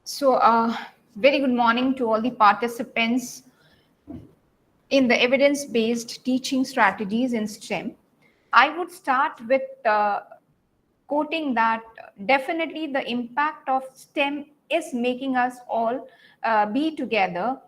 Very good morning to all the participants in the evidence-based teaching strategies in STEM. I would start with quoting that definitely the impact of STEM is making us all be together,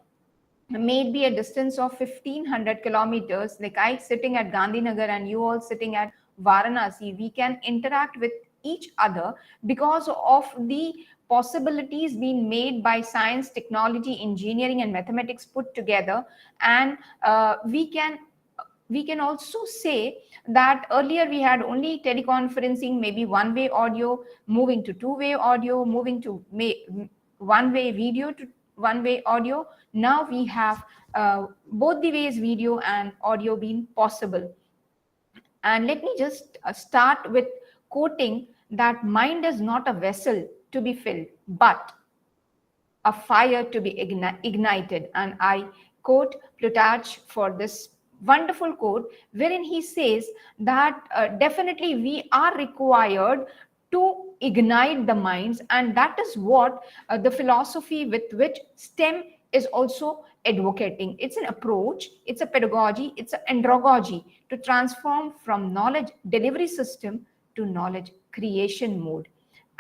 maybe a distance of 1500 kilometers, like I sitting at Gandhinagar and you all sitting at Varanasi. We can interact with each other because of the possibilities being made by science, technology, engineering, and mathematics put together. And we can also say that earlier we had only teleconferencing, maybe one way audio, moving to two-way audio, moving to one way video to one way audio. Now we have both the ways video and audio being possible. And let me just start with quoting that mind is not a vessel to be filled, but a fire to be ignited. And I quote Plutarch for this wonderful quote, wherein he says that definitely we are required to ignite the minds, and that is what the philosophy with which STEM is also advocating. It's an approach, it's a pedagogy, it's an andragogy to transform from knowledge delivery system to knowledge creation mode.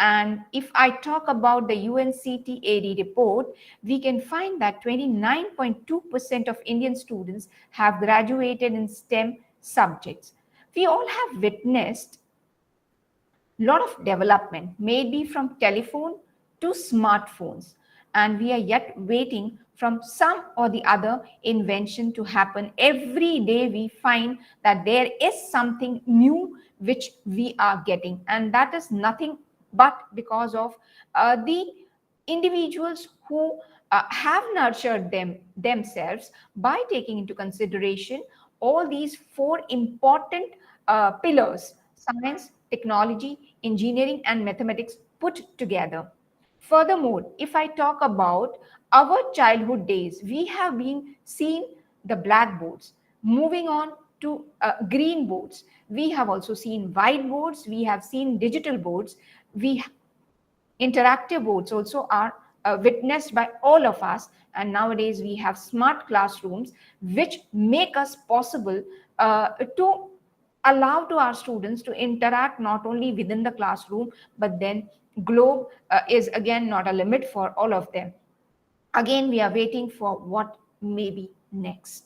And if I talk about the UNCTAD report, we can find that 29.2% of Indian students have graduated in STEM subjects. We all have witnessed a lot of development, maybe from telephone to smartphones, and we are yet waiting from some or the other invention to happen. Every day we find that there is something new which we are getting, and that is nothing but because of the individuals who have nurtured themselves by taking into consideration all these four important pillars: science, technology, engineering, and mathematics put together. Furthermore, if I talk about our childhood days, we have been seeing the blackboards. Moving on to green boards, we have also seen whiteboards, we have seen digital boards, we interactive boards also are witnessed by all of us. And nowadays we have smart classrooms which make us possible to allow to our students to interact not only within the classroom, but then globe is again not a limit for all of them. Again, we are waiting for what may be next.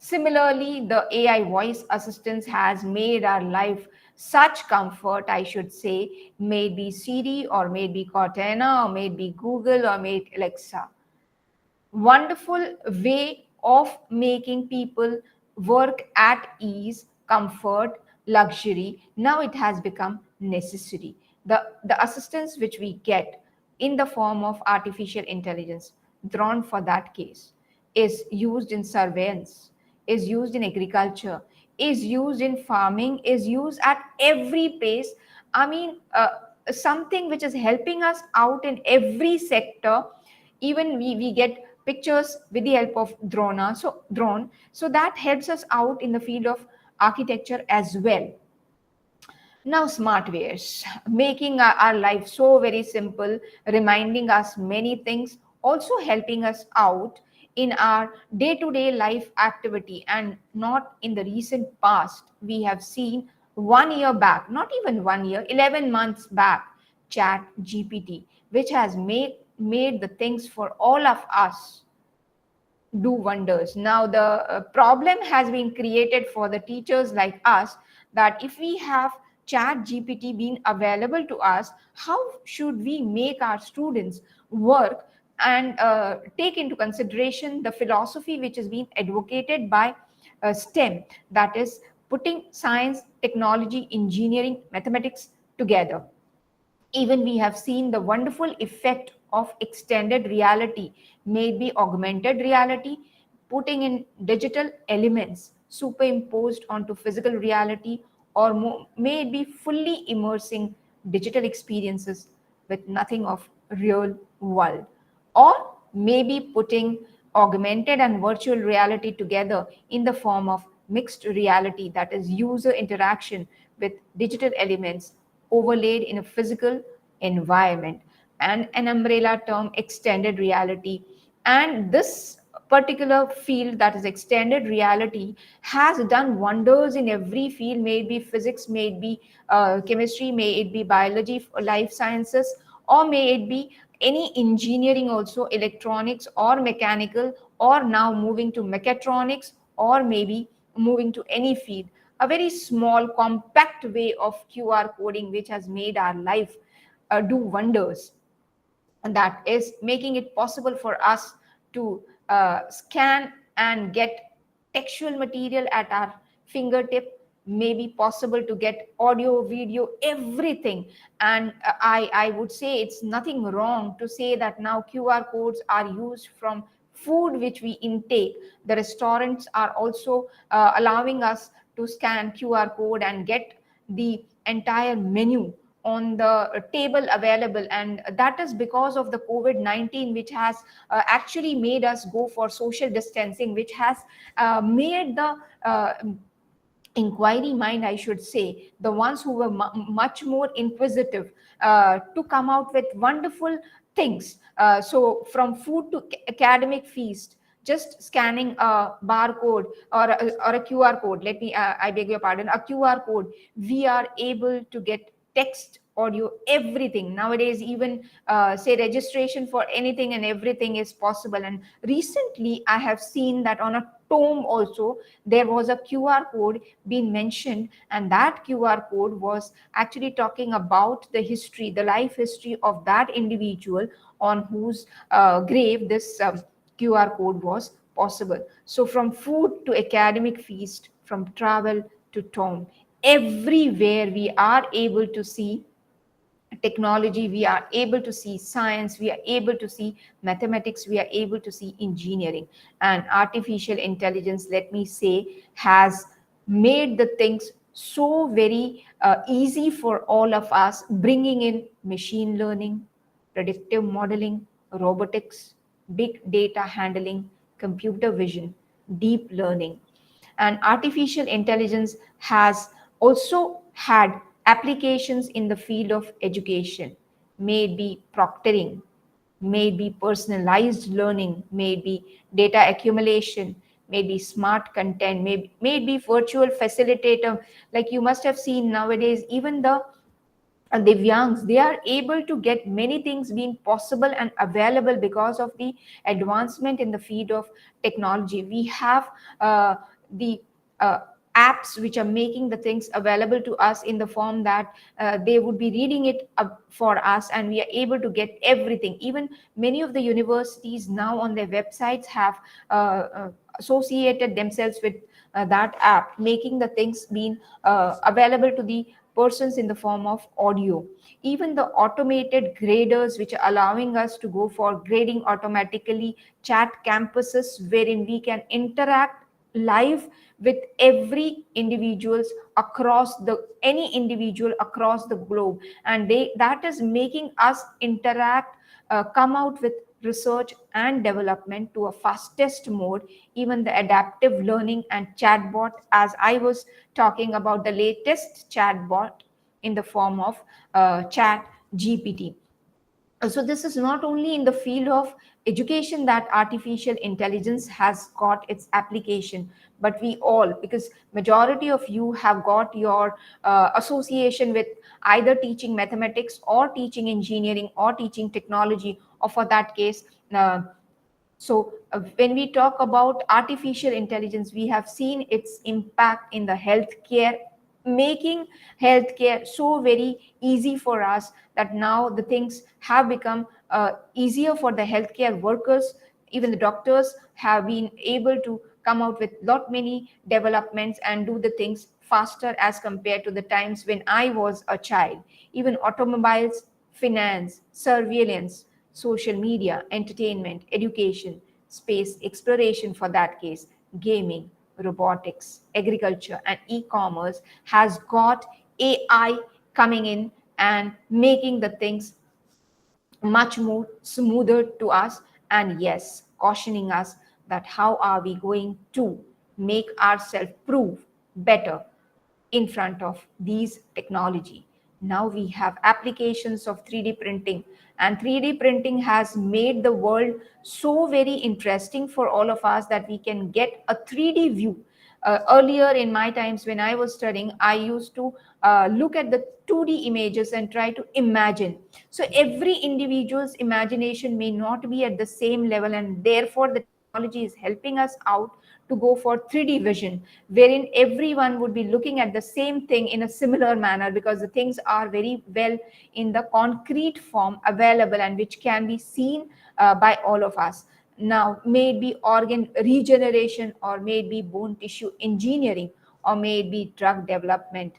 Similarly, the AI voice assistance has made our life such comfort, I should say, maybe Siri or maybe Cortana or maybe Google or maybe Alexa. Wonderful way of making people work at ease, comfort, luxury. Now it has become necessary. The assistance which we get in the form of artificial intelligence, drawn for that case, is used in surveillance, is used in agriculture, is used in farming, is used at every place. I mean, something which is helping us out in every sector. Even we get pictures with the help of drone, so that helps us out in the field of architecture as well. Now, smartwares, making our life so very simple, reminding us many things, also helping us out in our day-to-day life activity. And not in the recent past, we have seen 1 year back, not even 1 year, 11 months back, Chat GPT, which has made the things for all of us do wonders. Now, the problem has been created for the teachers like us, that if we have Chat GPT being available to us, how should we make our students work and take into consideration the philosophy which is being advocated by STEM, that is putting science, technology, engineering, mathematics together. Even we have seen the wonderful effect of extended reality, maybe augmented reality, putting in digital elements superimposed onto physical reality, or maybe fully immersing digital experiences with nothing of real world, or maybe putting augmented and virtual reality together in the form of mixed reality, that is user interaction with digital elements overlaid in a physical environment. and an umbrella term, extended reality. And this particular field, that is extended reality, has done wonders in every field, may it be physics, may it be chemistry, may it be biology, life sciences, or may it be any engineering also, electronics or mechanical, or now moving to mechatronics, or maybe moving to any field. A very small compact way of QR coding which has made our life do wonders, and that is making it possible for us to scan and get textual material at our fingertip, may be possible to get audio, video, everything. And I would say it's nothing wrong to say that now QR codes are used from food which we intake. The restaurants are also allowing us to scan QR code and get the entire menu on the table available, and that is because of the COVID-19, which has actually made us go for social distancing, which has made the uh, inquiry mind, I should say, the ones who were much more inquisitive, to come out with wonderful things. So from food to academic feast, just scanning a barcode or a QR code, let me I beg your pardon, a QR code, we are able to get text, audio, everything nowadays. Even say registration for anything and everything is possible. And recently I have seen that on a tome also there was a QR code being mentioned, and that QR code was actually talking about the history, the life history of that individual on whose grave this QR code was possible. So from food to academic feast, from travel to tomb, everywhere we are able to see technology, we are able to see science, we are able to see mathematics, we are able to see engineering. And artificial intelligence, let me say, has made the things so very easy for all of us, bringing in machine learning, predictive modeling, robotics, big data handling, computer vision, deep learning. And artificial intelligence has also had applications in the field of education, may it be proctoring, may it be personalized learning, may it be data accumulation, may it be smart content, may it be virtual facilitator. Like you must have seen nowadays, even the Divyangs, they are able to get many things being possible and available because of the advancement in the field of technology. We have the uh, apps which are making the things available to us in the form that they would be reading it up for us, and we are able to get everything. Even many of the universities now on their websites have associated themselves with that app, making the things being available to the persons in the form of audio. Even the automated graders, which are allowing us to go for grading automatically, chat campuses wherein we can interact live with every individuals across the any individual across the globe, and they that is making us interact, come out with research and development to a fastest mode. Even the adaptive learning and chatbot, as I was talking about the latest chatbot in the form of chat GPT. So this is not only in the field of education that artificial intelligence has got its application, but we all, because majority of you have got your association with either teaching mathematics or teaching engineering or teaching technology, or for that case, when we talk about artificial intelligence, we have seen its impact in the healthcare, making healthcare so very easy for us that now the things have become easier for the healthcare workers. Even the doctors have been able to come out with lot many developments and do the things faster as compared to the times when I was a child. Even automobiles, finance, surveillance, social media, entertainment, education, space exploration for that case, gaming, robotics, agriculture, and e commerce has got AI coming in and making the things much more smoother to us. And yes, cautioning us that how are we going to make ourselves prove better in front of these technology. Now we have applications of 3D printing, and 3D printing has made the world so very interesting for all of us that we can get a 3D view. Earlier in my times when I was studying, I used to look at the 2D images and try to imagine. So every individual's imagination may not be at the same level, and therefore the technology is helping us out to go for 3D vision, wherein everyone would be looking at the same thing in a similar manner, because the things are very well in the concrete form available and which can be seen by all of us. Now, may it be organ regeneration, or may it be bone tissue engineering, or may it be drug development,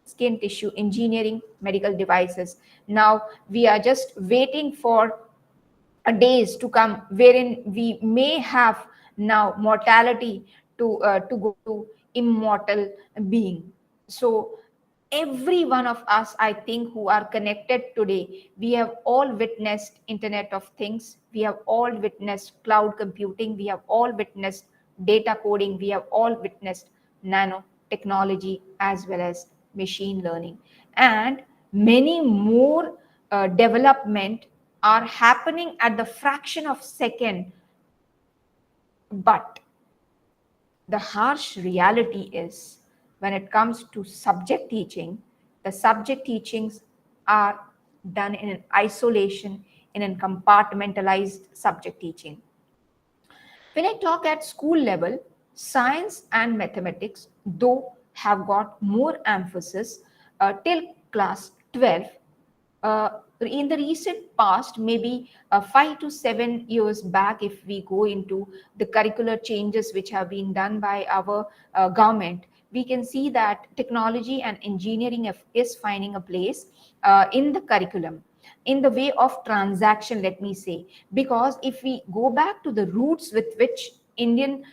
skin tissue engineering, medical devices. Now, we are just waiting for days to come wherein we may have now mortality to go to immortal being. So every one of us, I think, who are connected today, we have all witnessed internet of things, we have all witnessed cloud computing, we have all witnessed data coding, we have all witnessed nanotechnology as well as machine learning, and many more development are happening at the fraction of second. But the harsh reality is, when it comes to subject teaching, the subject teachings are done in an isolation, in a compartmentalized subject teaching. When I talk at school level, science and mathematics, though, have got more emphasis till class 12. In the recent past, maybe 5 to 7 years back, if we go into the curricular changes which have been done by our government, we can see that technology and engineering is finding a place in the curriculum in the way of transaction, let me say. Because if we go back to the roots with which Indian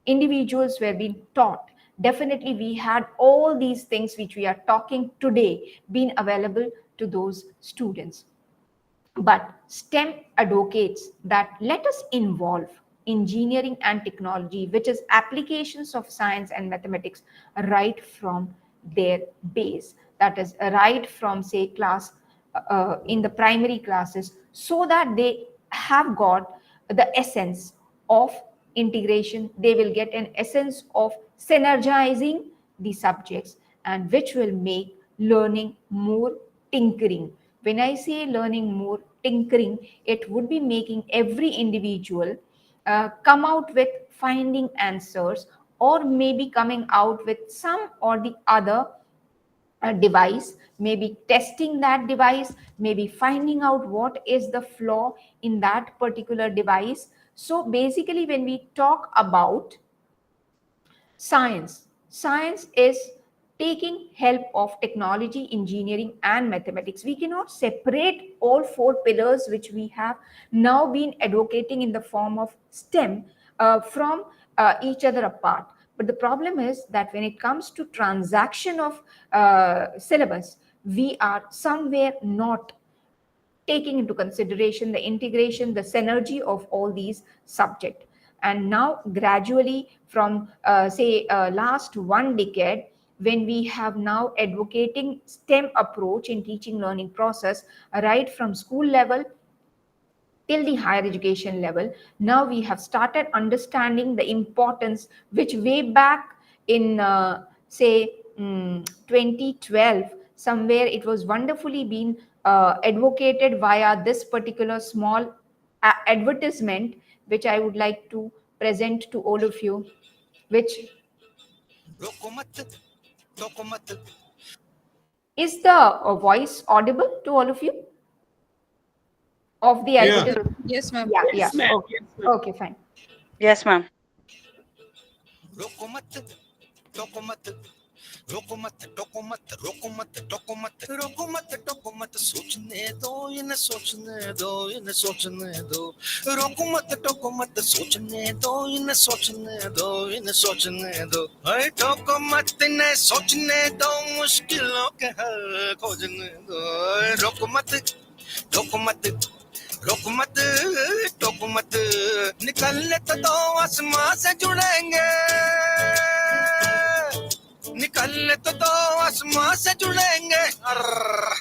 individuals were being taught, definitely we had all these things which we are talking today being available to those students. But STEM advocates that let us involve engineering and technology, which is applications of science and mathematics, right from their base. That is, right from, say, class in the primary classes, so that they have got the essence of integration. They will get an essence of synergizing the subjects, and which will make learning more tinkering. When I say learning more tinkering, it would be making every individual come out with finding answers, or maybe coming out with some or the other device, maybe testing that device, maybe finding out what is the flaw in that particular device. So basically, when we talk about science is taking help of technology, engineering, and mathematics. We cannot separate all four pillars which we have now been advocating in the form of STEM from each other apart. But the problem is that when it comes to transaction of syllabus, we are somewhere not taking into consideration the integration, the synergy of all these subjects. And now gradually from say last one decade, when we have now advocating STEM approach in teaching learning process, right from school level till the higher education level, now we have started understanding the importance, which way back in say 2012 somewhere, it was wonderfully been advocated via this particular small advertisement, which I would like to present to all of you, which is the voice audible to all of you of the Yeah. advertisement. Yes, ma'am. Yeah, yeah. Yes, ma'am. Okay, Yes, ma'am. okay, fine. Yes, ma'am. सोचने दो इन्हें सोचने दो इन्हें सोचने दो रोको मत टोको मत सोचने दो इन्हें सोचने दो इन्हें सोचने दो अरे टोको मत इन्हें सोचने दो मुश्किलों के हल खोजने दो रोको मत टोको मत रोको मत टोको मत निकलने तो दो आसमां से जुड़ेंगे निकलने तो आसमां से जुड़ेंगे,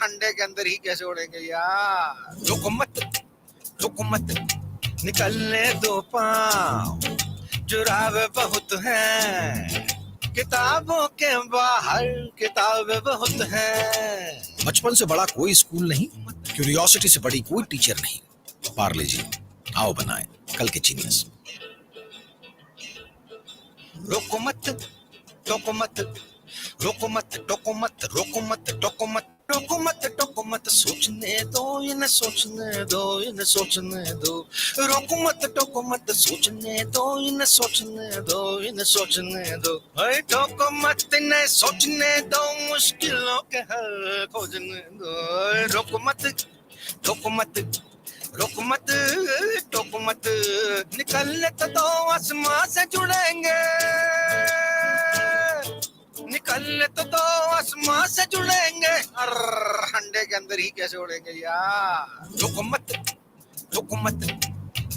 अंडे के अंदर ही कैसे उड़ेंगे यार। रुको मत निकलने दो पाँव, जुराबे बहुत हैं, किताबों के बाहर किताबें बहुत हैं। बचपन से बड़ा कोई स्कूल नहीं, क्यूरियोसिटी से बड़ी कोई टीचर नहीं। पार्ले जी, आओ बनाए कल के जीनियस। रोको मत टोको मत, रोको मत टोको मत, रोको मत टोको मत, रोको मत टोको मत, सोचने दो इन्हें सोचने दो, इन्हें सोचने दो। रोको मत टोको मत, सोचने दो इन्हें सोचने दो, इन्हें सोचने दो। अरे टोको मत इन्हें सोचने दो, मुश्किलों के हल खोजने दो। रोको मत टोको मत, रोको मत टोको मत, निकलने तो दो आसमां से जुड़ेंगे, निकलने तो दो आसमां से जुड़ेंगे, अंडे के अंदर ही कैसे उड़ेंगे यार। रुको मत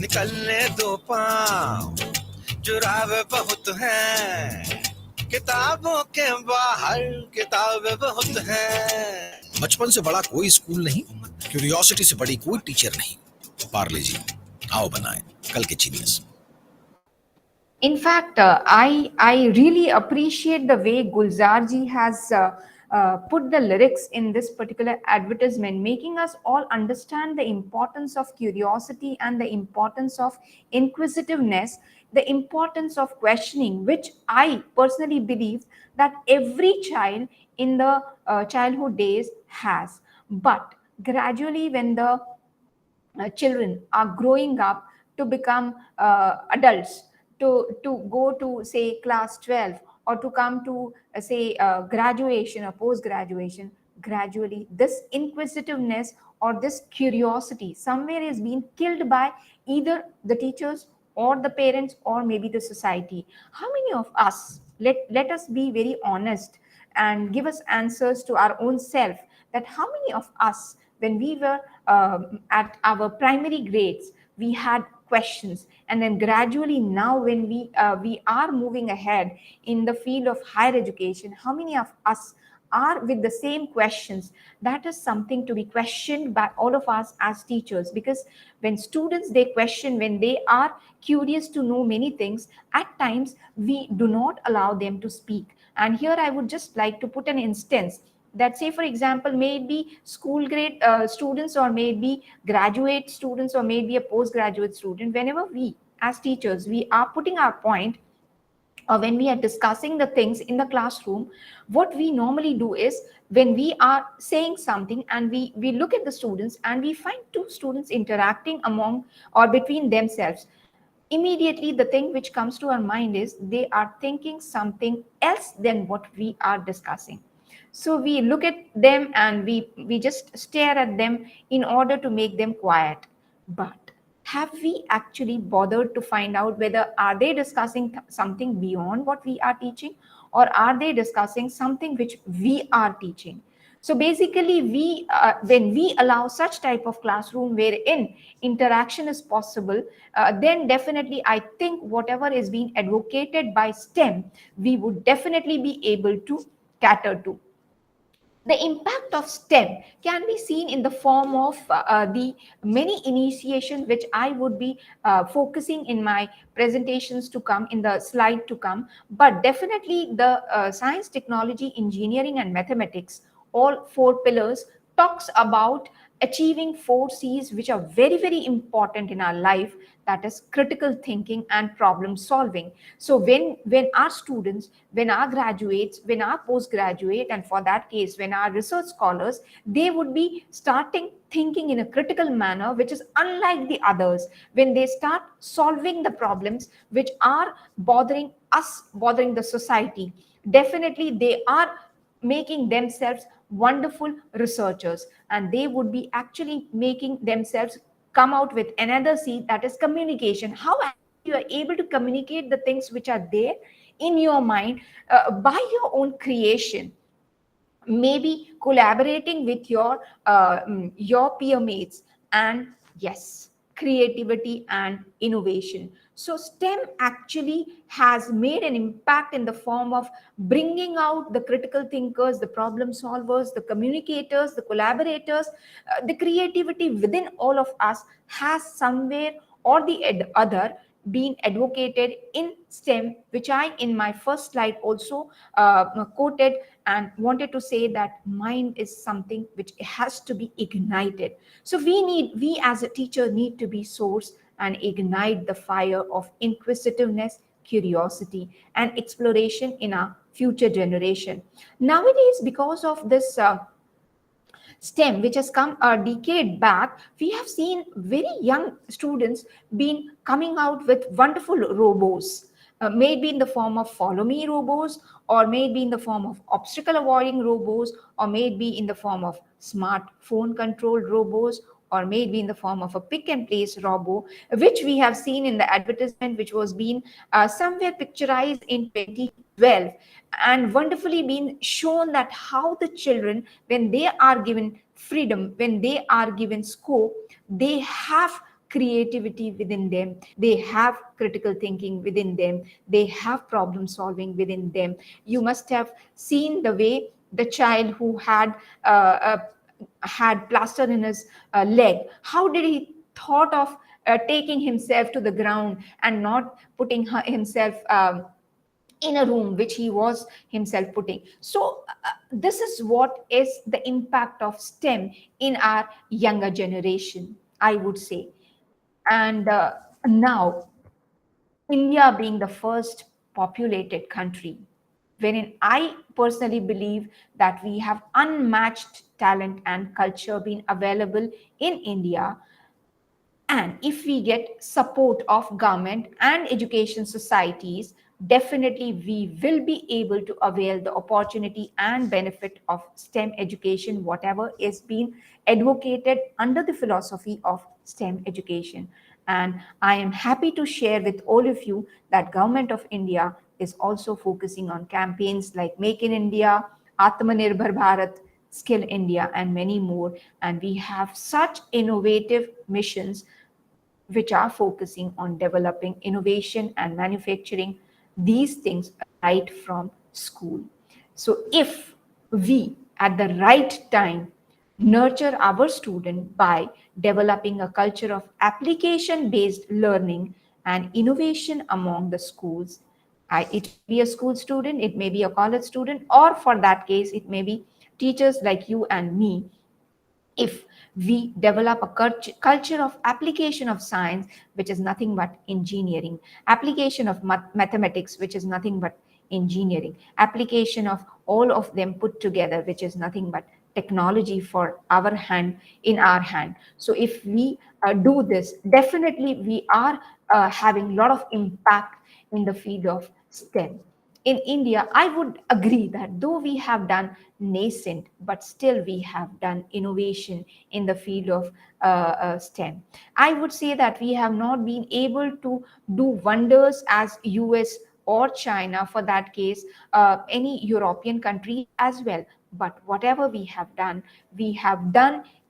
निकलने दो पाँव, जुराबे बहुत हैं, किताबों के बाहर किताबें बहुत हैं। बचपन से बड़ा कोई स्कूल नहीं, क्यूरियोसिटी से बड़ी कोई टीचर नहीं। पार्ले जी, आओ बनाए कल के genius. In fact, I really appreciate the way Gulzar ji has put the lyrics in this particular advertisement, making us all understand the importance of curiosity and the importance of inquisitiveness, the importance of questioning, which I personally believe that every child in the childhood days has. But gradually, when the children are growing up to become adults, to go to say class 12 or to come to say graduation or post graduation, gradually this inquisitiveness or this curiosity somewhere is being killed by either the teachers or the parents or maybe the society. How many of us, let us be very honest and give us answers to our own self, that how many of us when we were at our primary grades we had questions, and then gradually now when we are moving ahead in the field of higher education, how many of us are with the same questions? That is something to be questioned by all of us as teachers, because when students they question, when they are curious to know many things, at times we do not allow them to speak. And here I would just like to put an instance that, say for example, maybe school grade students or maybe graduate students or maybe a postgraduate student, whenever we as teachers we are putting our point or when we are discussing the things in the classroom, what we normally do is when we are saying something and we look at the students and we find two students interacting among or between themselves, immediately the thing which comes to our mind is they are thinking something else than what we are discussing. So we look at them and we just stare at them in order to make them quiet. But have we actually bothered to find out whether are they discussing something beyond what we are teaching, or are they discussing something which we are teaching? So basically we when we allow such type of classroom wherein interaction is possible, then definitely I think whatever is being advocated by STEM we would definitely be able to cater to. The impact of STEM can be seen in the form of the many initiations which I would be focusing in my presentations to come, in the slide to come. But definitely the science, technology, engineering and mathematics, all four pillars, talks about achieving four C's which are very, very important in our life, that is critical thinking and problem solving. So when our students, when our graduates, when our postgraduate, and for that case when our research scholars, they would be starting thinking in a critical manner which is unlike the others, when they start solving the problems which are bothering us, bothering the society, definitely they are making themselves wonderful researchers, and they would be actually making themselves come out with another C, that is communication. How actually you are able to communicate the things which are there in your mind by your own creation, maybe collaborating with your peer mates, and yes, creativity and innovation. So STEM actually has made an impact in the form of bringing out the critical thinkers, the problem solvers, the communicators, the collaborators. The creativity within all of us has somewhere or the other been advocated in STEM, which I in my first slide also quoted and wanted to say that mind is something which has to be ignited. So we as a teacher need to be source and ignite the fire of inquisitiveness, curiosity, and exploration in our future generation. Nowadays, because of this STEM, which has come a decade back, we have seen very young students being coming out with wonderful robots, maybe in the form of follow me robots, or maybe in the form of obstacle avoiding robots, or maybe in the form of smartphone controlled robots, or maybe in the form of a pick and place robo, which we have seen in the advertisement, which was being somewhere picturized in 2012 and wonderfully been shown that how the children, when they are given freedom, when they are given scope, they have creativity within them, they have critical thinking within them, they have problem solving within them. You must have seen the way the child who had plaster in his leg, how did he thought of taking himself to the ground and not putting himself in a room which he was himself putting. So this is what is the impact of STEM in our younger generation, I would say. And now India being the first populated country, wherein I personally believe that we have unmatched talent and culture being available in India, and if we get support of government and education societies, definitely we will be able to avail the opportunity and benefit of STEM education, whatever is being advocated under the philosophy of STEM education. And I am happy to share with all of you that Government of India is also focusing on campaigns like Make in India, Atmanirbhar Bharat, Skill India, and many more. And we have such innovative missions which are focusing on developing innovation and manufacturing these things right from school. So if we at the right time nurture our student by developing a culture of application based learning and innovation among the schools, it may be a school student, it may be a college student, or for that case it may be teachers like you and me. If we develop a culture of application of science, which is nothing but engineering, application of mathematics, which is nothing but engineering, application of all of them put together, which is nothing but technology for our hand, in our hand. So if we do this, definitely we are having a lot of impact in the field of STEM. In India, I would agree that though we have done nascent, but still we have done innovation in the field of STEM. I would say that we have not been able to do wonders as US or China, for that case, any European countries as well. But whatever we have done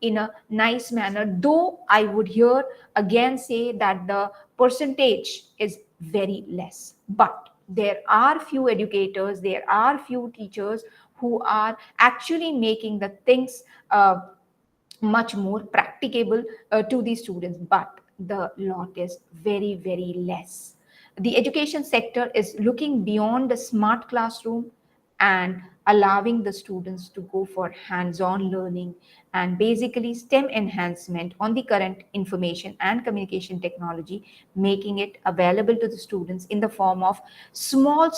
in a nice manner, though I would here again say that the percentage is very less. But there are few educators, there are few teachers who are actually making the things much more practicable to the students, but the lot is very, very less. The education sector is looking beyond the smart classroom and allowing the students to go for hands-on learning and basically STEM enhancement on the current information and communication technology, making it available to the students in the form of small,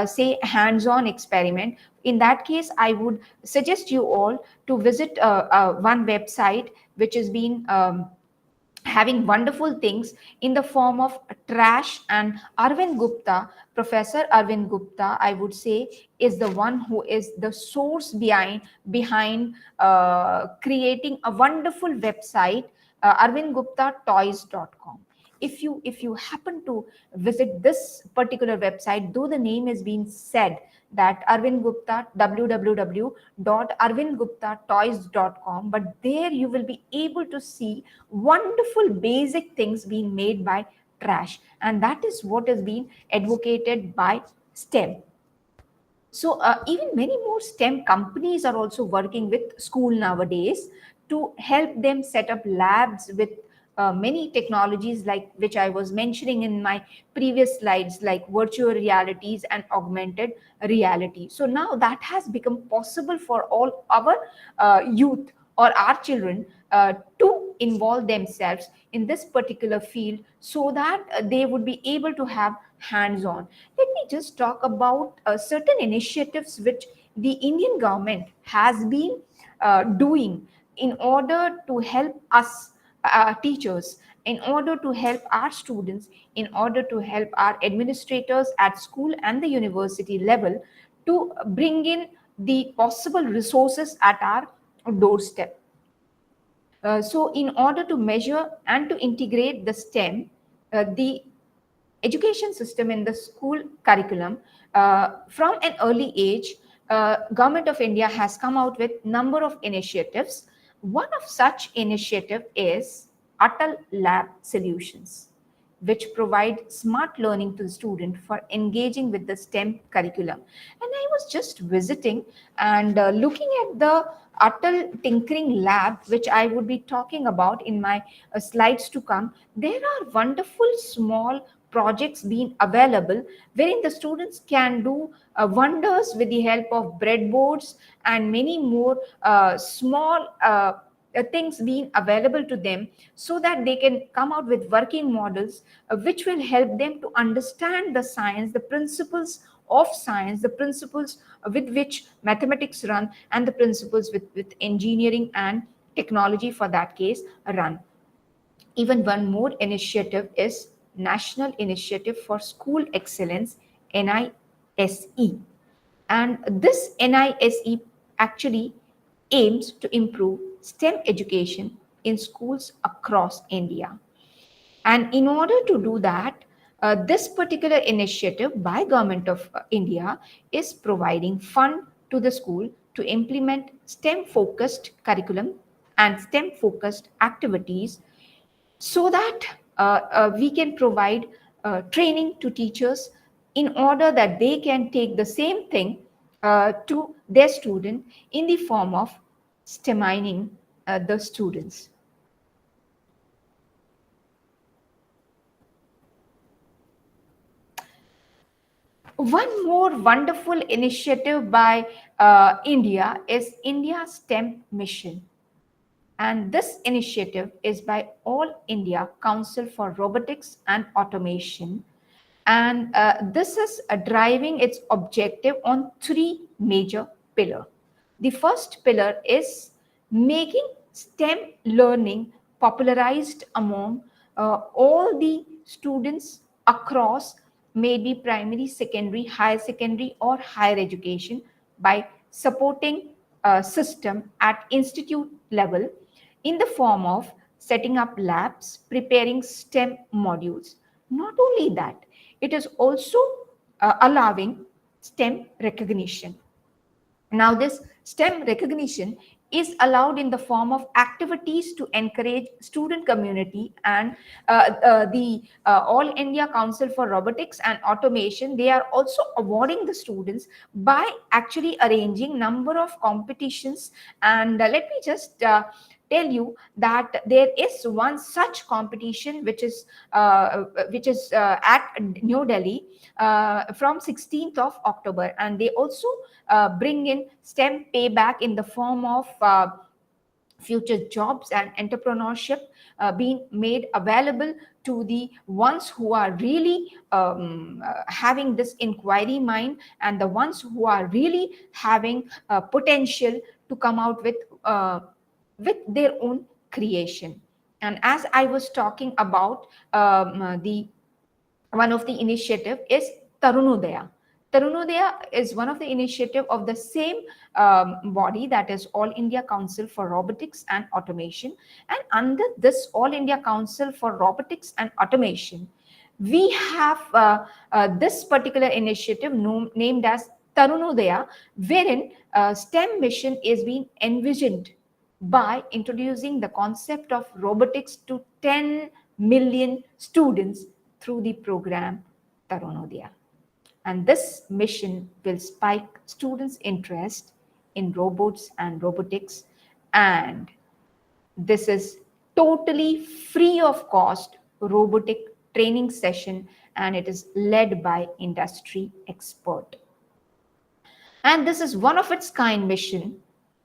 say hands-on experiment. In that case, I would suggest you all to visit one website which has been having wonderful things in the form of trash. And Arvind Gupta, Professor Arvind Gupta, I would say, is the one who is the source behind creating a wonderful website, arvindguptatoys.com. if you happen to visit this particular website, though the name is being said that Arvind Gupta, www.arvindguptatoys.com, but there you will be able to see wonderful basic things being made by trash, and that is what is being advocated by STEM. So even many more STEM companies are also working with school nowadays to help them set up labs with many technologies, like which I was mentioning in my previous slides, like virtual realities and augmented reality. So now that has become possible for all our youth or our children to involve themselves in this particular field, so that they would be able to have hands on. Let me just talk about certain initiatives which the Indian government has been doing in order to help us teachers, in order to help our students, in order to help our administrators at school and the university level to bring in the possible resources at our doorstep. So, in order to measure and to integrate the STEM, the education system in the school curriculum from an early age, government of India has come out with number of initiatives. One of such initiative is Atal Lab Solutions, which provide smart learning to the student for engaging with the STEM curriculum. And I was just visiting and looking at the Atal Tinkering Lab, which I would be talking about in my slides to come. There are wonderful small projects being available wherein the students can do wonders with the help of breadboards and many more small things being available to them, so that they can come out with working models which will help them to understand the science, the principles of science, the principles with which mathematics run, and the principles with engineering and technology for that case run. Even one more initiative is National Initiative for School Excellence, NISE. And this NISE actually aims to improve STEM education in schools across India. And in order to do that, this particular initiative by Government of India is providing fund to the school to implement STEM focused curriculum and STEM focused activities, so that we can provide training to teachers in order that they can take the same thing to their student in the form of STEMining the students. One more wonderful initiative by India is India STEM Mission. And this initiative is by All India Council for Robotics and Automation. And this is driving its objective on three major pillars. The first pillar is making STEM learning popularized among all the students across maybe primary, secondary, higher secondary, or higher education by supporting a system at institute level in the form of setting up labs, preparing STEM modules. Not only that, it is also allowing STEM recognition. Now, this STEM recognition is allowed in the form of activities to encourage student community, and the All India Council for Robotics and Automation, they are also awarding the students by actually arranging number of competitions. And let me just tell you that there is one such competition which is at New Delhi from 16th of October, and they also bring in STEM payback in the form of future jobs and entrepreneurship being made available to the ones who are really having this inquiry mind, and the ones who are really having potential to come out with their own creation. And as I was talking about the one of the initiative is Tarunodaya. Tarunodaya is one of the initiative of the same body, that is All India Council for Robotics and Automation. And under this All India Council for Robotics and Automation, we have this particular initiative named as Tarunodaya, wherein STEM mission is being envisioned by introducing the concept of robotics to 10 million students through the program Tarunodaya. And this mission will spike students' interest in robots and robotics. And this is totally free of cost robotic training session, and it is led by industry expert. And this is one of its kind mission,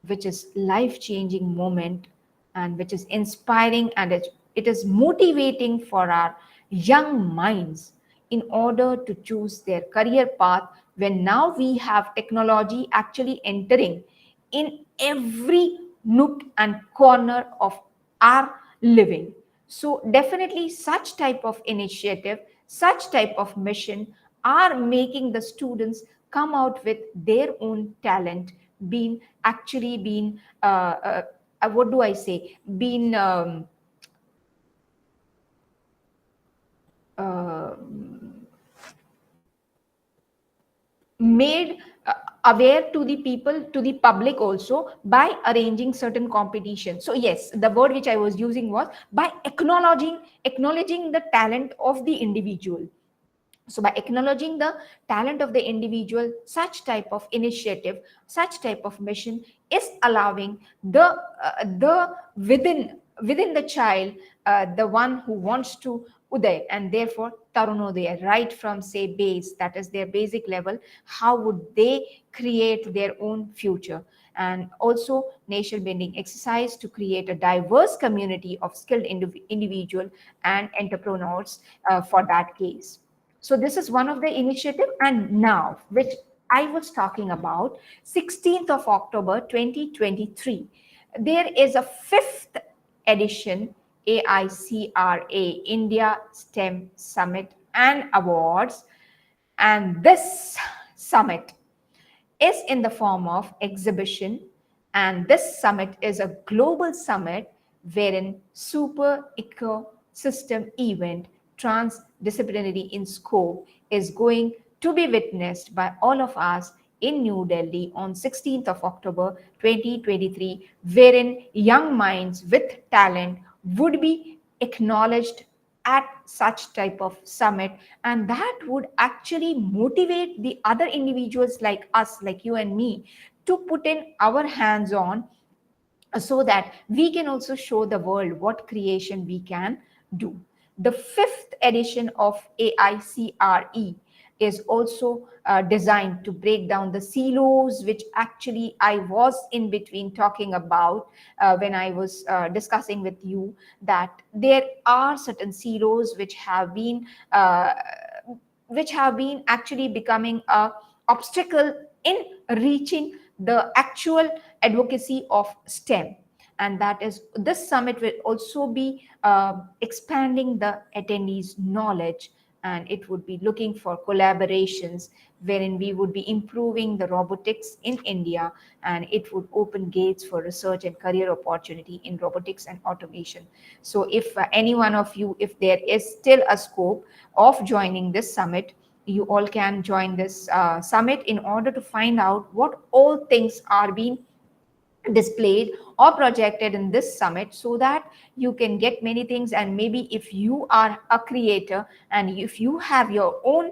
which is life-changing moment and which is inspiring, and it is motivating for our young minds in order to choose their career path, when now we have technology actually entering in every nook and corner of our living. So definitely such type of initiative, such type of mission are making the students come out with their own talent, being actually been what do I say, been uh, made aware to the people, to the public also, by arranging certain competitions. So yes, the word which I was using was by acknowledging the talent of the individual. So by acknowledging the talent of the individual, such type of initiative, such type of mission is allowing the within the child, the one who wants to uday, and therefore tarunodaya, right from say base, that is their basic level, how would they create their own future. And also nation building exercise to create a diverse community of skilled individual and entrepreneurs for that case. So this is one of the initiative. And now, which I was talking about, 16th of October 2023, there is a fifth edition AICRA India STEM Summit and Awards. And this summit is in the form of exhibition, and this summit is a global summit wherein super ecosystem event, transdisciplinary in scope, is going to be witnessed by all of us in New Delhi on 16th of October 2023, wherein young minds with talent would be acknowledged at such type of summit, and that would actually motivate the other individuals like us, like you and me, to put in our hands on, so that we can also show the world what creation we can do. The fifth edition of AICRE is also designed to break down the silos, which actually I was in between talking about when I was discussing with you, that there are certain silos uh, which have been actually becoming a obstacle in reaching the actual advocacy of STEM. And that is, this summit will also be expanding the attendees' knowledge, and it would be looking for collaborations wherein we would be improving the robotics in India, and it would open gates for research and career opportunity in robotics and automation. So if any one of you, if there is still a scope of joining this summit, you all can join this summit in order to find out what all things are being displayed or projected in this summit, so that you can get many things. And maybe if you are a creator and if you have your own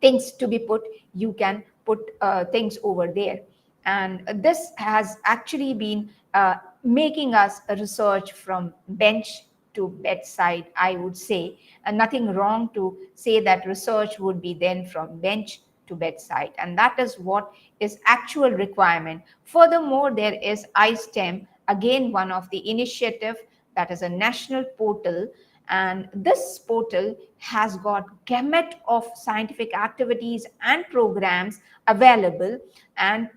things to be put, you can put things over there. And this has actually been making us research from bench to bedside, I would say. And nothing wrong to say that research would be then from bench to bedside, and that is what is actual requirement. Furthermore, there is iSTEM, again one of the initiative, that is a national portal, and this portal has got gamut of scientific activities and programs available. And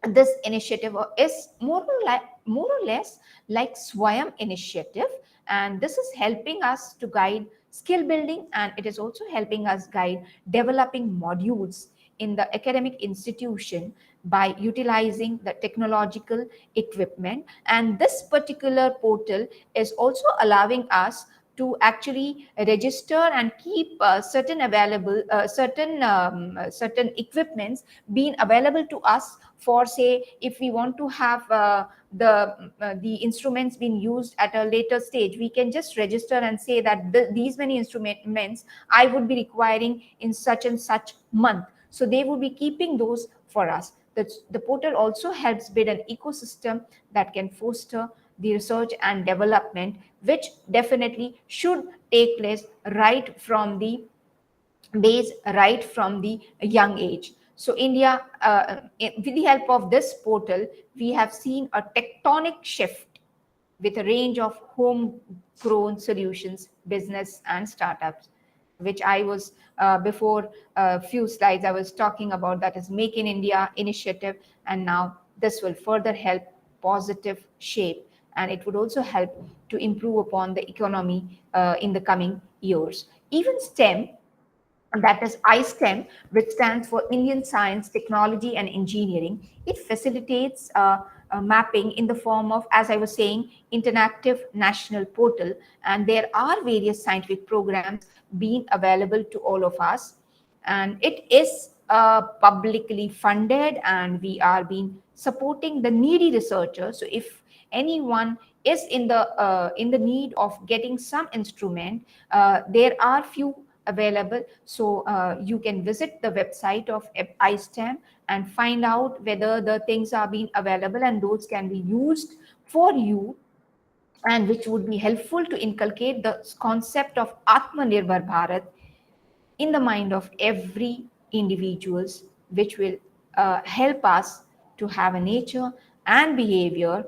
this initiative is more or less like Swayam initiative, And this is helping us to guide skill building, and it is also helping us guide developing modules in the academic institution by utilizing the technological equipment. And this particular portal is also allowing us to actually register and keep certain equipments being available to us for, say, if we want to have the instruments being used at a later stage, we can just register and say that these many instruments I would be requiring in such and such month, so they will be keeping those for us. The portal also helps build an ecosystem that can foster the research and development, which definitely should take place right from the base, right from the young age. So India, with the help of this portal, we have seen a tectonic shift with a range of homegrown solutions, business and startups, which I was before a few slides I was talking about, that is Make in India initiative, and now this will further help positive shape, and it would also help to improve upon the economy in the coming years. Even STEM, and that is iSTEM, which stands for Indian Science, Technology, and Engineering. It facilitates mapping in the form of, as I was saying, interactive national portal, and there are various scientific programs being available to all of us, and it is publicly funded, and we are being supporting the needy researchers. So if anyone is in the need of getting some instrument, there are few available. So you can visit the website of iSTEM and find out whether the things are being available, and those can be used for you, and which would be helpful to inculcate the concept of Atmanirbhar Bharat in the mind of every individuals, which will help us to have a nature and behavior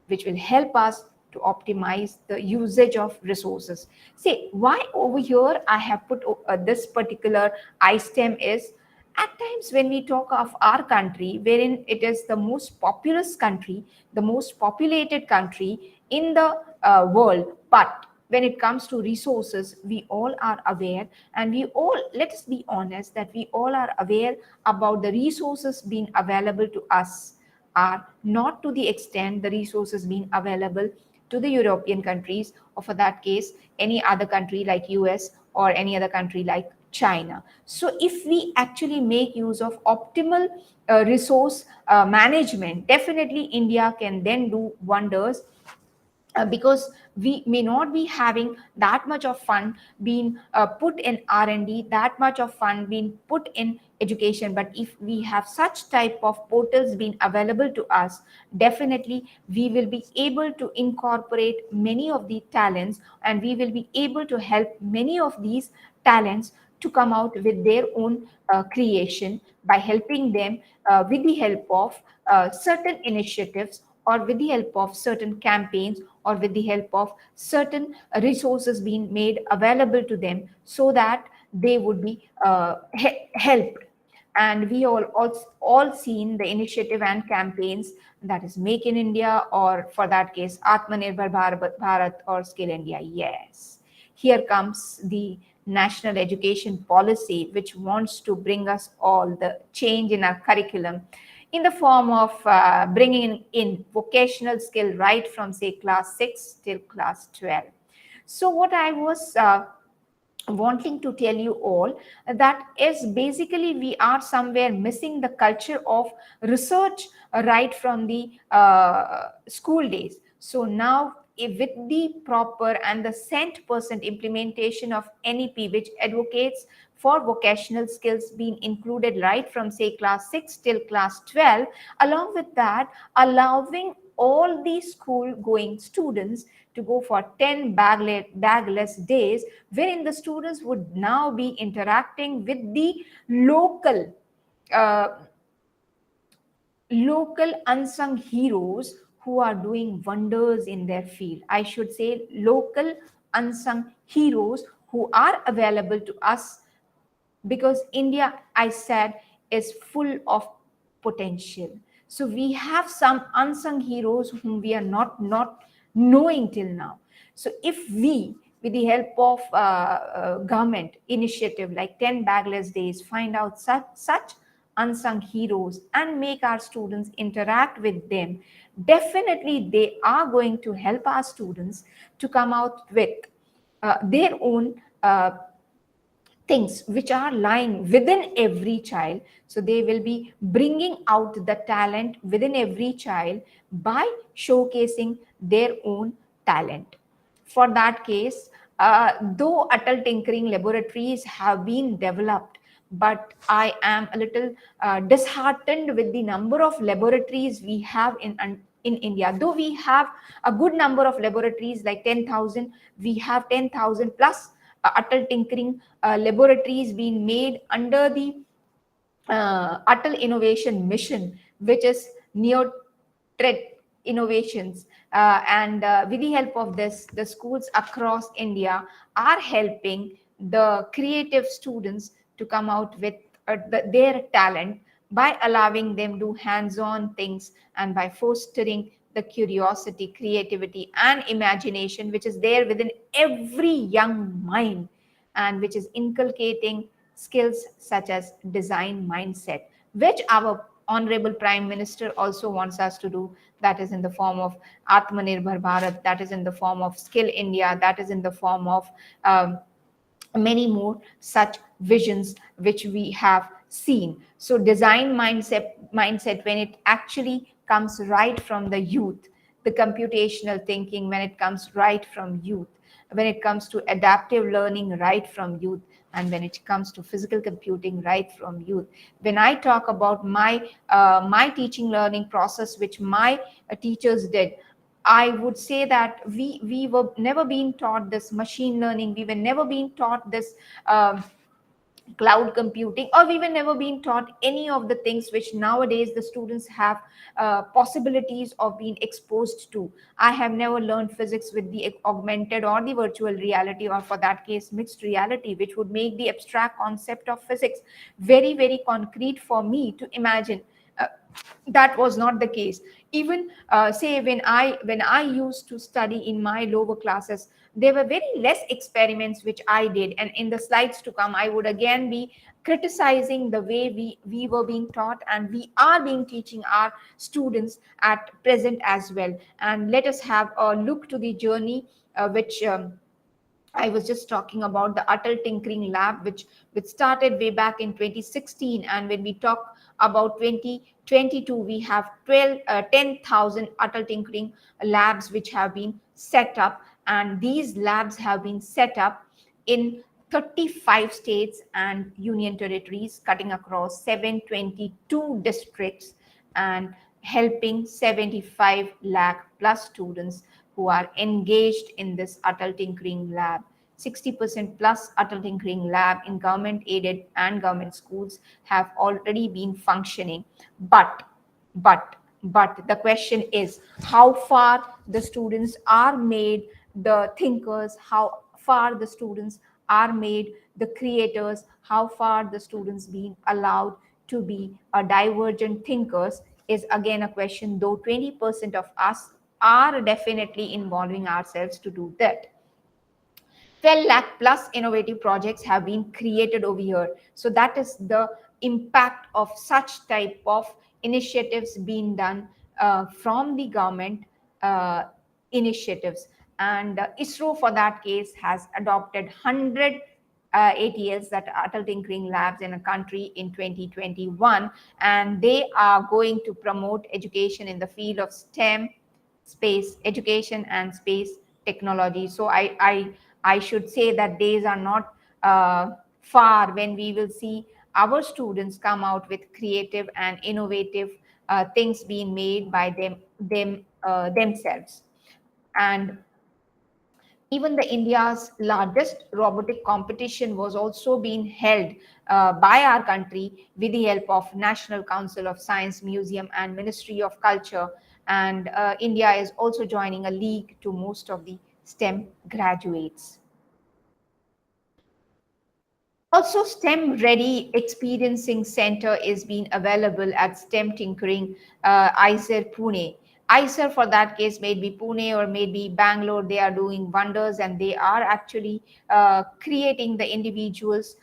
which will help us to optimize the usage of resources. See, why over here I have put this particular iSTEM is, at times when we talk of our country, wherein it is the most populous country, the most populated country in the world, but when it comes to resources, we all are aware, and we all, let us be honest, that we all are aware about the resources being available to us are not to the extent the resources being available to the European countries, or for that case, any other country like US or any other country like China. So if we actually make use of optimal resource management, definitely India can then do wonders, because we may not be having that much of fund being put in R&D, that much of fund being put in education, but if we have such type of portals being available to us, definitely we will be able to incorporate many of the talents, and we will be able to help many of these talents to come out with their own creation, by helping them with the help of certain initiatives, or with the help of certain campaigns, or with the help of certain resources being made available to them, so that they would be helped. And we all seen the initiative and campaigns, that is Make in India, or for that case Atmanirbhar Bharat or Skill India. Yes, here comes the national education policy, which wants to bring us all the change in our curriculum in the form of bringing in vocational skill right from, say, class 6 till class 12. So what I was wanting to tell you all, that is basically we are somewhere missing the culture of research right from the school days. So now, with the proper and the cent% implementation of NEP, which advocates for vocational skills being included right from, say, class 6 till class 12, along with that, allowing all the school going students to go for 10 bagless days, wherein the students would now be interacting with the uh, local unsung heroes who are doing wonders in their field. I should say local unsung heroes who are available to us, because India, I said, is full of potential. So we have some unsung heroes whom we are not knowing till now. So if we, with the help of government initiative like 10 bagless days, find out such unsung heroes and make our students interact with them, definitely they are going to help our students to come out with their own things which are lying within every child. So they will be bringing out the talent within every child by showcasing their own talent. For that case, though Atal Tinkering laboratories have been developed, but I am a little disheartened with the number of laboratories we have in India. Though we have a good number of laboratories like 10,000, we have 10,000 plus Atal Tinkering laboratories being made under the Atal Innovation Mission, which is neo threat innovations. And with the help of this, the schools across India are helping the creative students to come out with their talent by allowing them do hands-on things and by fostering the curiosity, creativity, and imagination which is there within every young mind, and which is inculcating skills such as design mindset, which our honorable prime minister also wants us to do. That is in the form of Atmanirbhar Bharat, that is in the form of Skill India, that is in the form of many more such visions which we have seen. So design mindset, when it actually comes right from the youth, the computational thinking when it comes right from youth, when it comes to adaptive learning right from youth, and when it comes to physical computing right from youth. When I talk about my teaching learning process which my teachers did, I would say that we were never being taught this machine learning. We were never being taught this cloud computing, or we were never being taught any of the things which nowadays the students have possibilities of being exposed to. I have never learned physics with the augmented or the virtual reality, or for that case mixed reality, which would make the abstract concept of physics very very concrete for me to imagine. uh, that was not the case. Even say when I used to study in my lower classes, there were very less experiments which I did, and in the slides to come I would again be criticizing the way we were being taught and we are being teaching our students at present as well. And let us have a look to the journey which I was just talking about, the Atal Tinkering Lab, which started way back in 2016. And when we talk about 2022, we have 10,000 Atal Tinkering labs which have been set up. And these labs have been set up in 35 states and union territories, cutting across 722 districts and helping 75 lakh plus students who are engaged in this Atal Tinkering Lab. 60% plus Atal Tinkering Lab in government aided and government schools have already been functioning. But, but, but the question is how far the students are made the thinkers, how far the students are made the creators, how far the students being allowed to be a divergent thinkers is again a question, though 20% of us are definitely involving ourselves to do that. 12 lakh plus innovative projects have been created over here. So that is the impact of such type of initiatives being done from the government initiatives. And ISRO for that case has adopted 100 ATLs, that Atal Tinkering Labs, in a country in 2021, and they are going to promote education in the field of STEM, space education and space technology. So I should say that days are not far when we will see our students come out with creative and innovative things being made by themselves. And even the India's largest robotic competition was also being held by our country with the help of National Council of Science Museum and Ministry of Culture. And India is also joining a league to most of the STEM graduates. Also, STEM Ready Experiencing Center is being available at STEM Tinkering ISER Pune. ICER for that case, maybe Pune or maybe Bangalore, they are doing wonders, and they are actually creating the individuals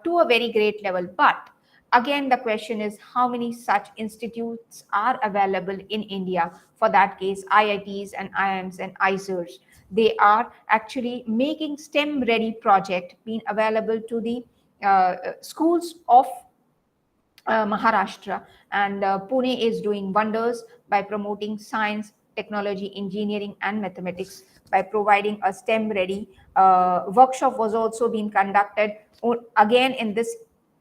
to a very great level. But again, the question is how many such institutes are available in India? For that case, IITs and IIMs and ICERs, they are actually making STEM ready project being available to the schools of Maharashtra, and Pune is doing wonders by promoting science, technology, engineering, and mathematics by providing a STEM ready workshop was also being conducted again in this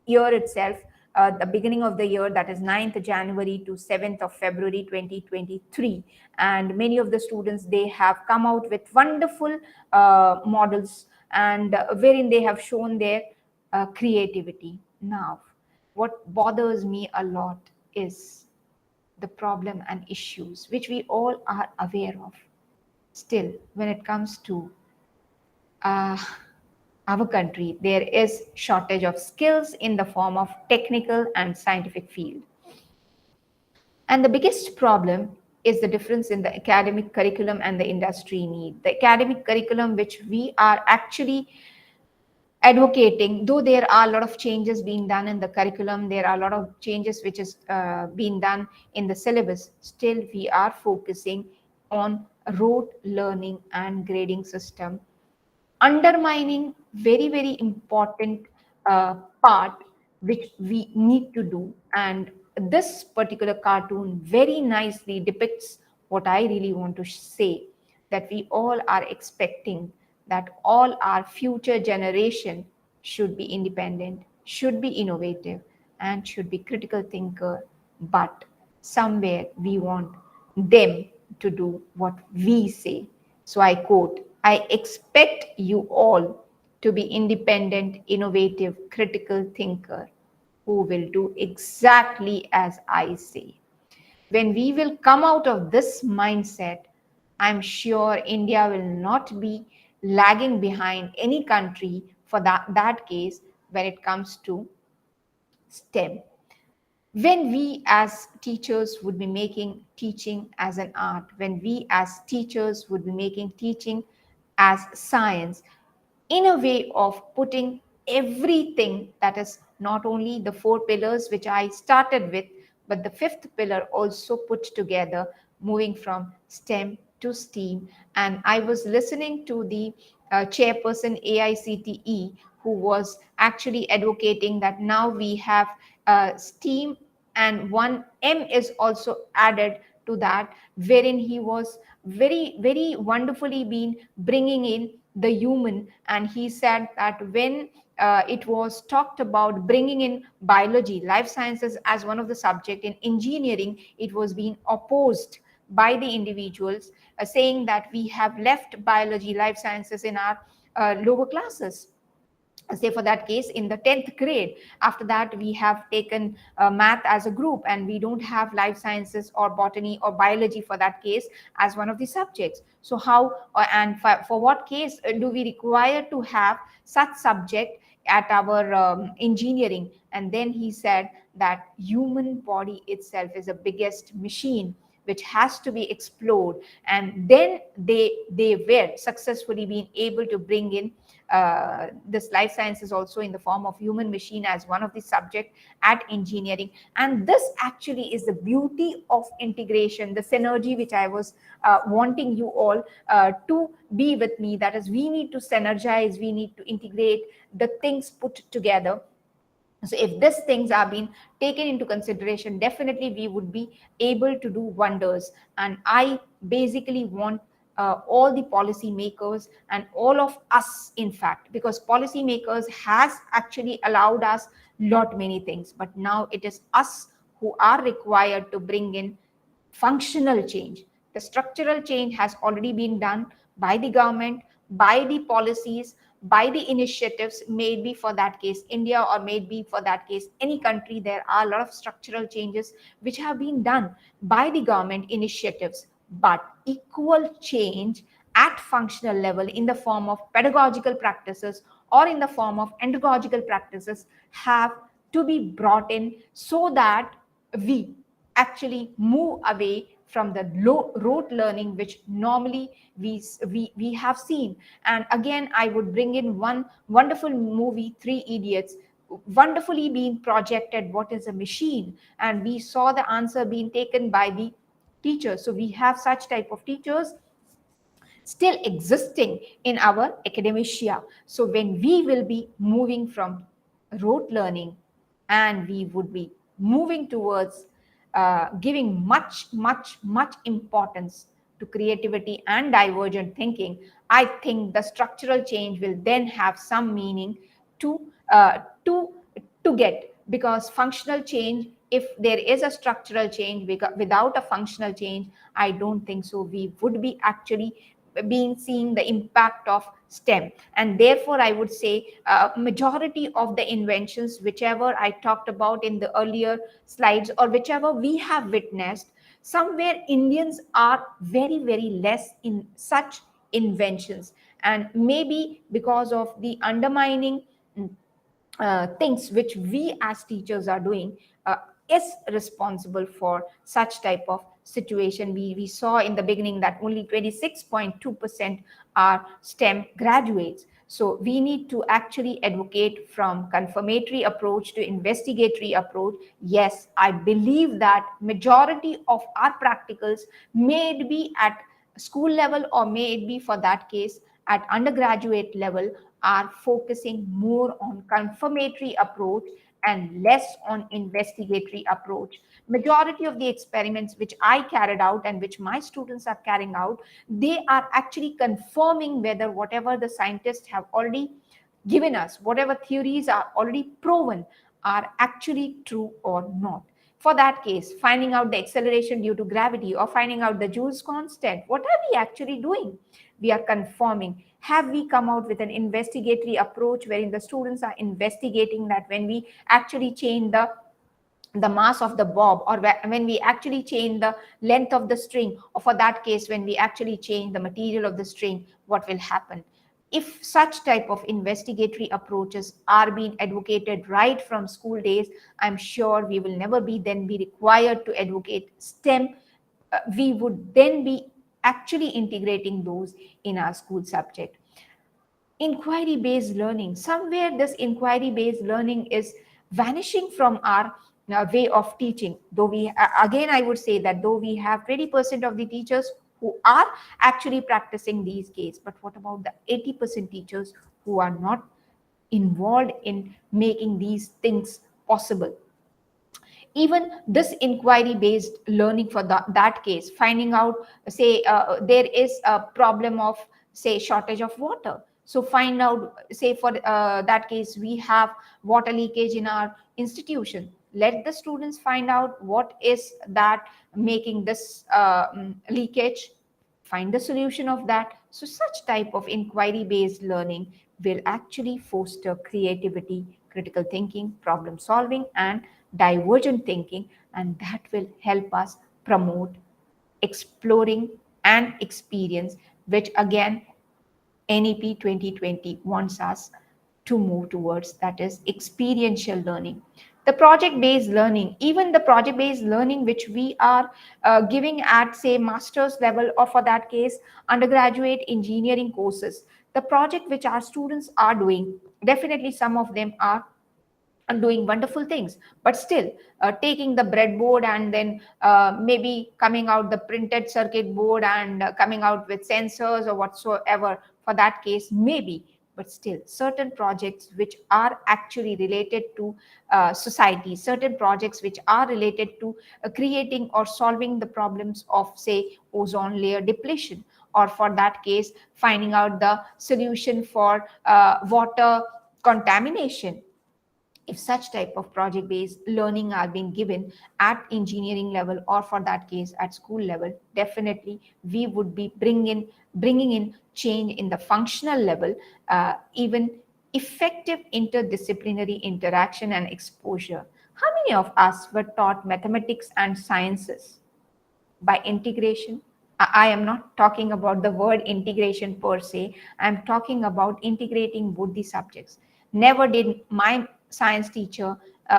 year itself, the beginning of the year, that is 9th January to 7th of February 2023. And many of the students, they have come out with wonderful models, and wherein they have shown their creativity. Now, what bothers me a lot is the problem and issues which we all are aware of. Still, when it comes to uh, our country, there is shortage of skills in the form of technical and scientific field. And the biggest problem is the difference in the academic curriculum and the industry need. The academic curriculum, which we are actually advocating, though there are a lot of changes being done in the curriculum, there are a lot of changes which is being done in the syllabus, still we are focusing on rote learning and grading system, undermining very very important uh, part which we need to do. And this particular cartoon very nicely depicts what I really want to say, that we all are expecting that all our future generation should be independent, should be innovative, and should be critical thinker. But somewhere we want them to do what we say. So I quote, I expect you all to be independent, innovative, critical thinker who will do exactly as I say. When we will come out of this mindset, I'm sure India will not be lagging behind any country for that case when it comes to STEM. When we as teachers would be making teaching as an art, when we as teachers would be making teaching as science, in a way of putting everything, that is not only the four pillars which I started with, but the fifth pillar also put together, moving from STEM to STEAM. And I was listening to the chairperson AICTE, who was actually advocating that now we have STEAM, and one M is also added to that, wherein he was very very wonderfully been bringing in the human. And he said that when it was talked about bringing in biology, life sciences as one of the subject in engineering, it was being opposed by the individuals, saying that we have left biology, life sciences in our lower classes, say for that case in the 10th grade. After that we have taken math as a group, and we don't have life sciences or botany or biology for that case as one of the subjects. So how and for what case do we require to have such subject at our engineering? And then he said that human body itself is the biggest machine which has to be explored. And then they were successfully being able to bring in this life sciences also in the form of human machine as one of the subject at engineering. And this actually is the beauty of integration, the synergy which I was wanting you all to be with me, that is we need to synergize, we need to integrate the things put together. So if these things are being taken into consideration, definitely we would be able to do wonders. And I basically want all the policy makers and all of us, in fact, because policy makers has actually allowed us lot many things, but now it is us who are required to bring in functional change. The structural change has already been done by the government, by the policies, by the initiatives, maybe for that case India, or maybe for that case any country. There are a lot of structural changes which have been done by the government initiatives, but equal change at functional level in the form of pedagogical practices or in the form of andragogical practices have to be brought in, so that we actually move away from the rote learning which normally we have seen. And again, I would bring in one wonderful movie, Three Idiots, wonderfully being projected what is a machine, and we saw the answer being taken by the teachers. So we have such type of teachers still existing in our academia. So when we will be moving from rote learning and we would be moving towards giving much importance to creativity and divergent thinking, I think the structural change will then have some meaning to uh, to to get, because functional change, if there is a structural change without a functional change, I don't think so we would be actually being seeing the impact of STEM. And therefore I would say majority of the inventions whichever I talked about in the earlier slides, or whichever we have witnessed, somewhere Indians are very less in such inventions. And maybe because of the undermining things which we as teachers are doing uh, is responsible for such type of situation. We saw in the beginning that only 26.2% are STEM graduates. So we need to actually advocate from confirmatory approach to investigatory approach. Yes, I believe that majority of our practicals may it be at school level, or may it be for that case at undergraduate level, are focusing more on confirmatory approach and less on investigatory approach. Majority of the experiments which I carried out and which my students are carrying out, they are actually confirming whether whatever the scientists have already given us, whatever theories are already proven, are actually true or not. For that case, finding out the acceleration due to gravity or finding out the Joule's constant, what are we actually doing? We are confirming. Have we come out with an investigatory approach wherein the students are investigating that when we actually change the mass of the bob, or when we actually change the length of the string, or for that case when we actually change the material of the string, what will happen? If such type of investigatory approaches are being advocated right from school days, I'm sure we will never be then be required to advocate STEM. We would then be actually integrating those in our school subject. Inquiry based learning, somewhere this inquiry based learning is vanishing from our way of teaching. Though we again I would say that though we have 20% of the teachers who are actually practicing these cases, but what about the 80% teachers who are not involved in making these things possible? Even this inquiry based learning for that case, finding out, say there is a problem of, say, shortage of water, so find out, say for that case we have water leakage in our institution, let the students find out what is that making this leakage, find the solution of that. So such type of inquiry based learning will actually foster creativity, critical thinking, problem solving, and divergent thinking, and that will help us promote exploring and experience, which again NEP 2020 wants us to move towards, that is experiential learning. The project based learning, even the project based learning which we are giving at, say, master's level, or for that case undergraduate engineering courses, the project which our students are doing, definitely some of them are doing wonderful things, but still taking the breadboard and then maybe coming out the printed circuit board and coming out with sensors or whatsoever, for that case maybe, but still certain projects which are actually related to society, certain projects which are related to creating or solving the problems of, say, ozone layer depletion, or for that case finding out the solution for water contamination. If such type of project based learning are being given at engineering level, or for that case at school level, definitely we would be bringing in change in the functional level, even effective interdisciplinary interaction and exposure. How many of us were taught mathematics and sciences by integration? I am not talking about the word integration per se. I'm talking about integrating both the subjects. Never did my science teacher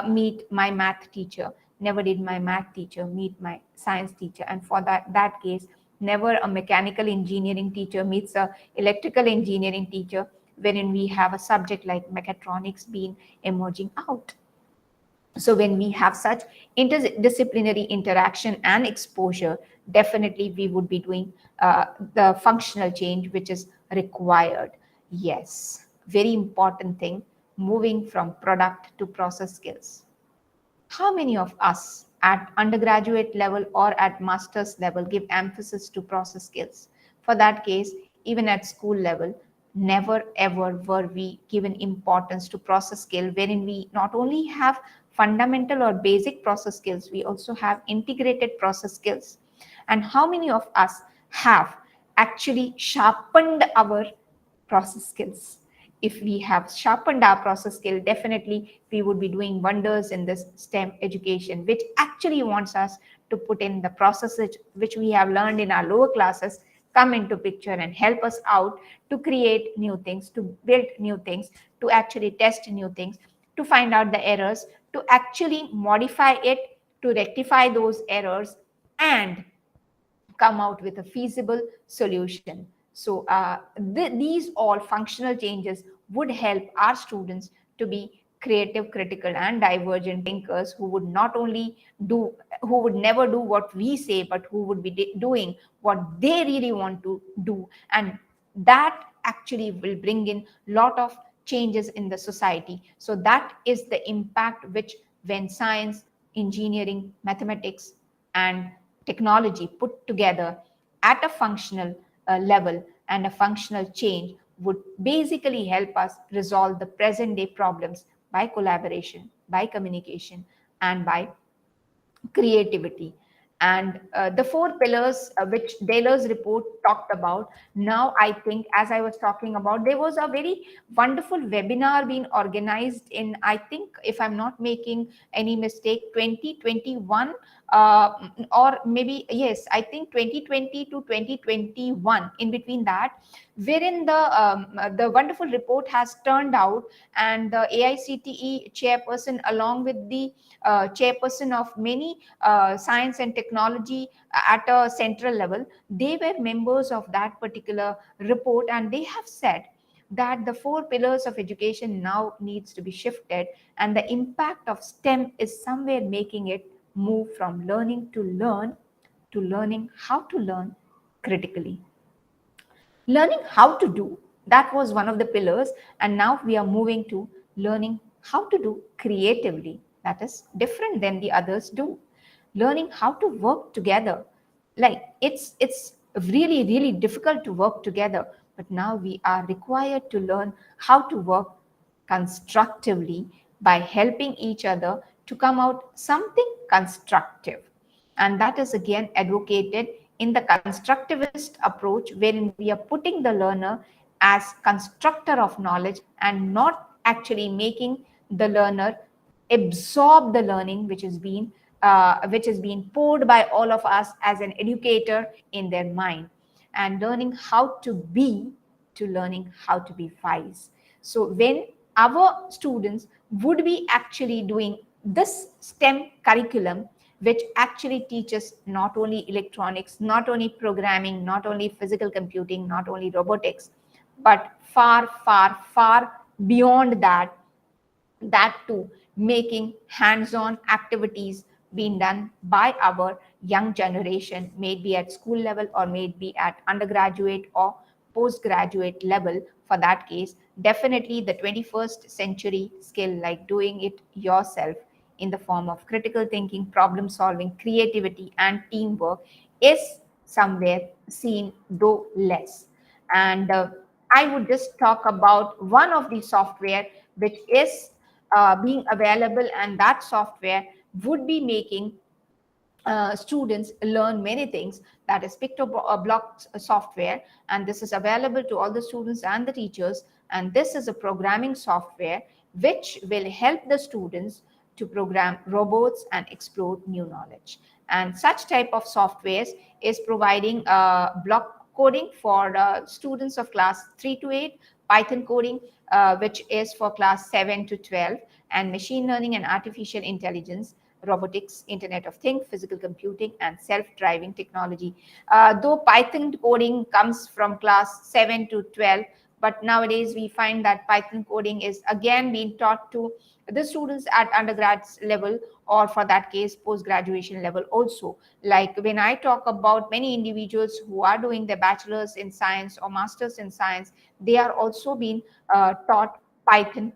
meet my math teacher. never did my math teacher meet my science teacher, and for that case, never a mechanical engineering teacher meets a electrical engineering teacher, wherein we have a subject like mechatronics being emerging out. So when we have such interdisciplinary interaction and exposure, definitely we would be doing the functional change which is required. Yes, very important thing, moving from product to process skills. How many of us at undergraduate level or at master's level give emphasis to process skills? For that case, even at school level, never ever were we given importance to process skill, wherein we not only have fundamental or basic process skills, we also have integrated process skills. And how many of us have actually sharpened our process skills? If we have sharpened our process skill, definitely we would be doing wonders in this STEM education, which actually wants us to put in the processes which we have learned in our lower classes, come into picture and help us out to create new things, to build new things, to actually test new things, to find out the errors, to actually modify it, to rectify those errors, and come out with a feasible solution. So these all functional changes would help our students to be creative, critical, and divergent thinkers who would not only do, who would never do what we say, but who would be doing what they really want to do. And that actually will bring in a lot of changes in the society. So that is the impact which, when science, engineering, mathematics, and technology put together at a functional level and a functional change, would basically help us resolve the present day problems by collaboration, by communication, and by creativity. And the four pillars which Taylor's report talked about, now I think, as I was talking about, there was a very wonderful webinar being organized in, I think, if I'm not making any mistake, 2021, or maybe, yes, I think 2020 to 2021, in between that, wherein the wonderful report has turned out, and the AICTE chairperson, along with the chairperson of many science and technology at a central level, they were members of that particular report, and they have said that the four pillars of education now needs to be shifted, and the impact of STEM is somewhere making it move from learning to learn to learning how to learn critically. Learning how to do, that was one of the pillars, and now we are moving to learning how to do creatively, that is different than the others do. Learning how to work together, like it's really difficult to work together, but now we are required to learn how to work constructively by helping each other to come out something constructive. And that is again advocated in the constructivist approach, wherein we are putting the learner as constructor of knowledge and not actually making the learner absorb the learning which is being poured by all of us as an educator in their mind, and learning how to be to learning how to be wise. So when our students would be actually doing this STEM curriculum, which actually teaches not only electronics, not only programming, not only physical computing, not only robotics, but far beyond that, that too, making hands-on activities being done by our young generation, maybe at school level or maybe at undergraduate or postgraduate level. For that case, definitely the 21st century skill like doing it yourself in the form of critical thinking, problem solving, creativity, and teamwork is somewhere seen, though less. And I would just talk about one of the software which is being available, and that software would be making students learn many things. That is block software, and this is available to all the students and the teachers. And this is a programming software which will help the students to program robots and explore new knowledge. And such type of softwares is providing block coding for students of class 3 to 8, Python coding which is for class 7 to 12, and machine learning and artificial intelligence robotics, Internet of Things, physical computing, and self-driving technology. Though Python coding comes from class 7 to 12, but nowadays we find that Python coding is again being taught to the students at undergrads level, or for that case post graduation level also. Like when I talk about many individuals who are doing their bachelor's in science or master's in science, they are also being taught Python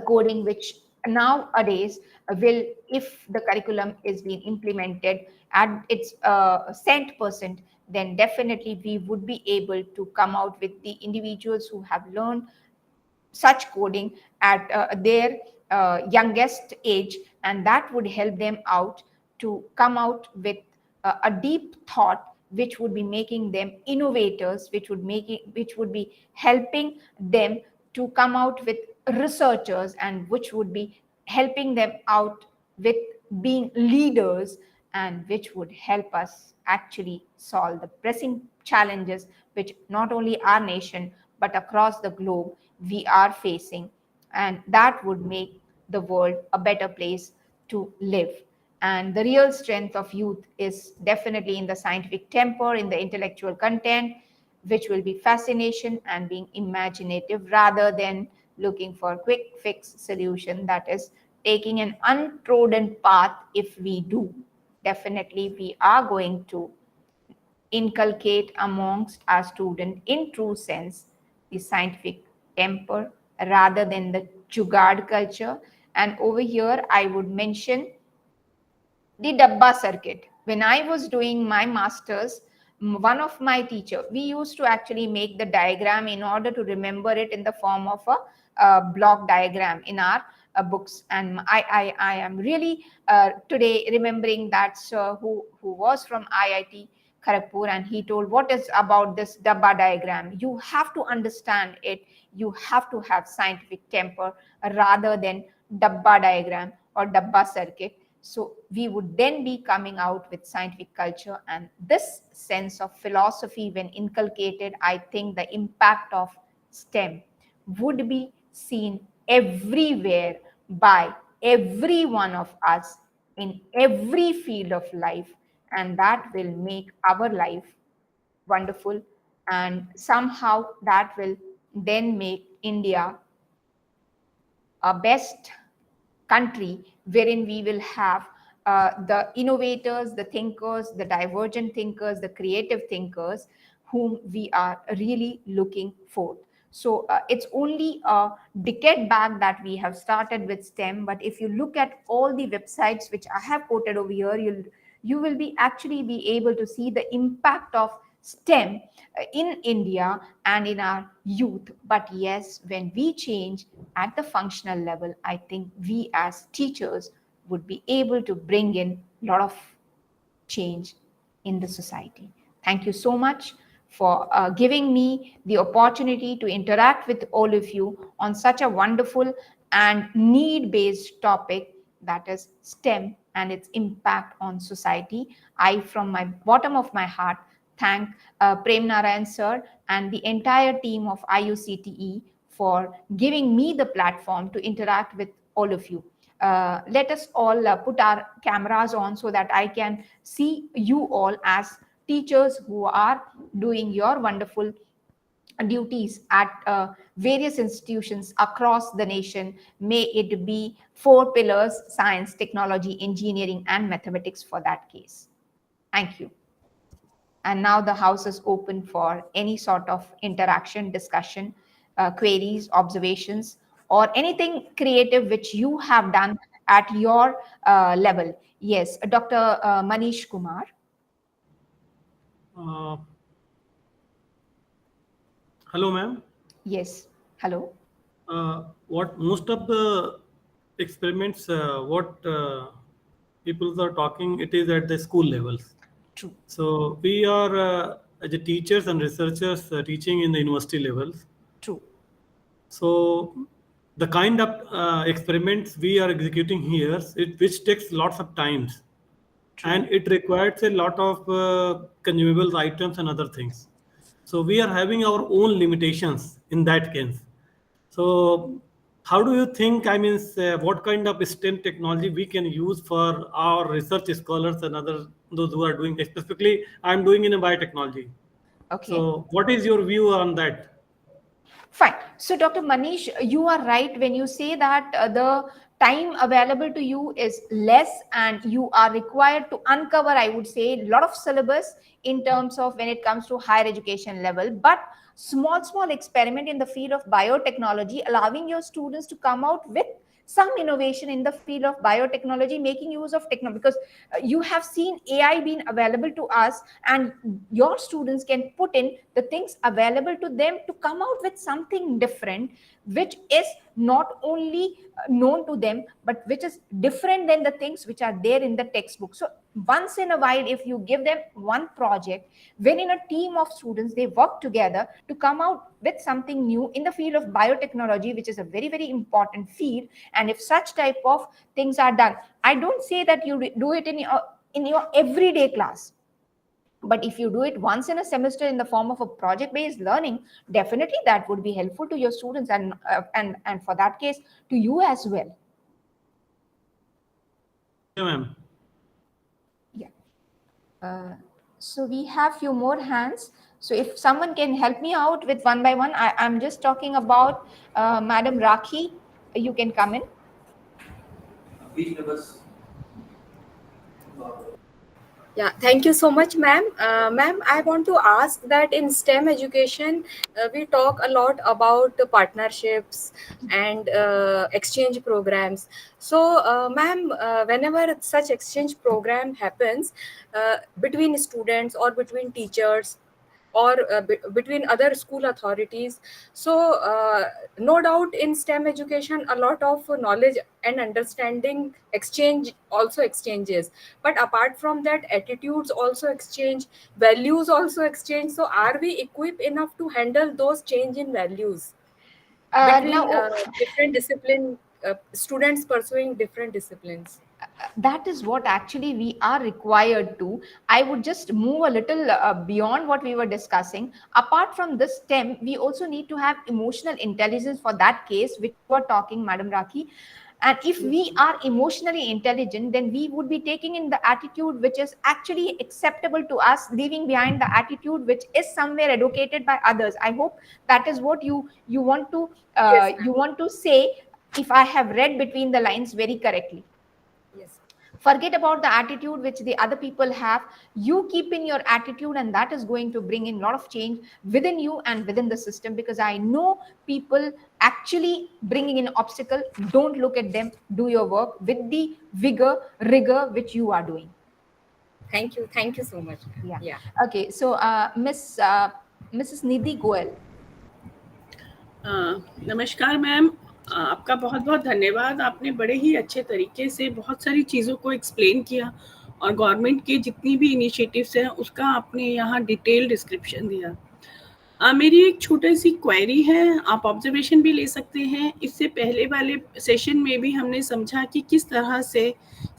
coding, which nowadays will, if the curriculum is being implemented at its cent percent, then definitely we would be able to come out with the individuals who have learned such coding at their youngest age, and that would help them out to come out with a deep thought which would be making them innovators, which would be helping them to come out with researchers, and which would be helping them out with being leaders, and which would help us actually solve the pressing challenges which not only our nation but across the globe we are facing, and that would make the world a better place to live. And the real strength of youth is definitely in the scientific temper, in the intellectual content, which will be fascination and being imaginative rather than looking for quick fix solution, that is taking an untrodden path. If we do, definitely we are going to inculcate amongst our student in true sense the scientific temper rather than the jugaad culture. And over here I would mention the dabba circuit. When I was doing my masters, one of my teacher, we used to actually make the diagram in order to remember it in the form of a block diagram in our books. And I am really today remembering that sir who was from IIT Kharagpur, and he told, what is about this dabba diagram? You have to understand it. You have to have scientific temper rather than dabba diagram or dabba circuit. So we would then be coming out with scientific culture, and this sense of philosophy, when inculcated, I think the impact of STEM would be seen everywhere by every one of us in every field of life, and that will make our life wonderful, and somehow that will then make India a best country wherein we will have the innovators, the thinkers, the divergent thinkers, the creative thinkers whom we are really looking for. So it's only a decade back that we have started with STEM, but if you look at all the websites which I have quoted over here, you will be actually be able to see the impact of STEM in India and in our youth. But yes, when we change at the functional level, I think we as teachers would be able to bring in a lot of change in the society. Thank you so much for giving me the opportunity to interact with all of you on such a wonderful and need based topic, that is STEM and its impact on society. I, from my bottom of my heart, thank Prem sir and the entire team of IUCTE for giving me the platform to interact with all of you. Let us all put our cameras on so that I can see you all as teachers who are doing your wonderful duties at various institutions across the nation. May it be four pillars: science, technology, engineering, and mathematics for that case. Thank you. And now the house is open for any sort of interaction, discussion, queries, observations, or anything creative which you have done at your level. Yes, Dr. Manish Kumar. Uh, Hello, ma'am. Yes, hello. What most of the experiments, what people are talking, it is at the school levels. True, So we are as a teachers and researchers teaching in the university levels. true, So the kind of experiments we are executing here, which takes lots of times, true, and it requires a lot of consumables, items, and other things. So we are having our own limitations in that case. So how do you think, I mean, what kind of STEM technology we can use for our research scholars and other those who are doing, specifically I'm doing in a biotechnology. Okay. So what is your view on that? Fine. So, Dr. Manish, you are right when you say that the time available to you is less and you are required to uncover, I would say, a lot of syllabus in terms of when it comes to higher education level. But small experiment in the field of biotechnology, allowing your students to come out with some innovation in the field of biotechnology, making use of technology, because you have seen AI being available to us, and your students can put in the things available to them to come out with something different, which is not only known to them, but which is different than the things which are there in the textbook. So once in a while, if you give them one project, when in a team of students they work together to come out with something new in the field of biotechnology, which is a very important field, and if such type of things are done, I don't say that you do it in your everyday class, but if you do it once in a semester in the form of a project based learning, definitely that would be helpful to your students, and for that case to you as well. Yeah, ma'am. Yeah. So we have few more hands. So if someone can help me out with one by one, I'm just talking about Madam Rakhi. You can come in. Yeah, thank you so much, ma'am. Ma'am, I want to ask that in STEM education, we talk a lot about the partnerships and exchange programs. So, ma'am, whenever such exchange program happens between students or between teachers, or between other school authorities, so no doubt in STEM education a lot of knowledge and understanding exchange also exchanges, but apart from that attitudes also exchange, values also exchange. So are we equipped enough to handle those change in values between Now, different discipline, students pursuing different disciplines? that is what actually we are required to. I would just move a little beyond what we were discussing. Apart from this STEM, we also need to have emotional intelligence for that case which you are talking, Madam Rakhi. And if we are emotionally intelligent, then we would be taking in the attitude which is actually acceptable to us, leaving behind the attitude which is somewhere educated by others. I hope that is what you want to Yes, ma'am. you want to say, if I have read between the lines very correctly. Yes. Forget about the attitude which the other people have. You keep in your attitude, and that is going to bring in a lot of change within you and within the system, because I know people actually bringing in obstacle. Don't look at them, do your work with the rigor which you are doing. Thank you so much, ma'am. Yeah. Yeah. Okay, so Mrs. Nidhi Goel. नमस्कार ma'am, आपका बहुत बहुत धन्यवाद। आपने बड़े ही अच्छे तरीके से बहुत सारी चीज़ों को एक्सप्लेन किया और गवर्नमेंट के जितनी भी इनिशिएटिव्स हैं उसका आपने यहाँ डिटेल डिस्क्रिप्शन दिया। मेरी एक छोटी सी क्वेरी है, आप ऑब्जर्वेशन भी ले सकते हैं। इससे पहले वाले सेशन में भी हमने समझा कि किस तरह से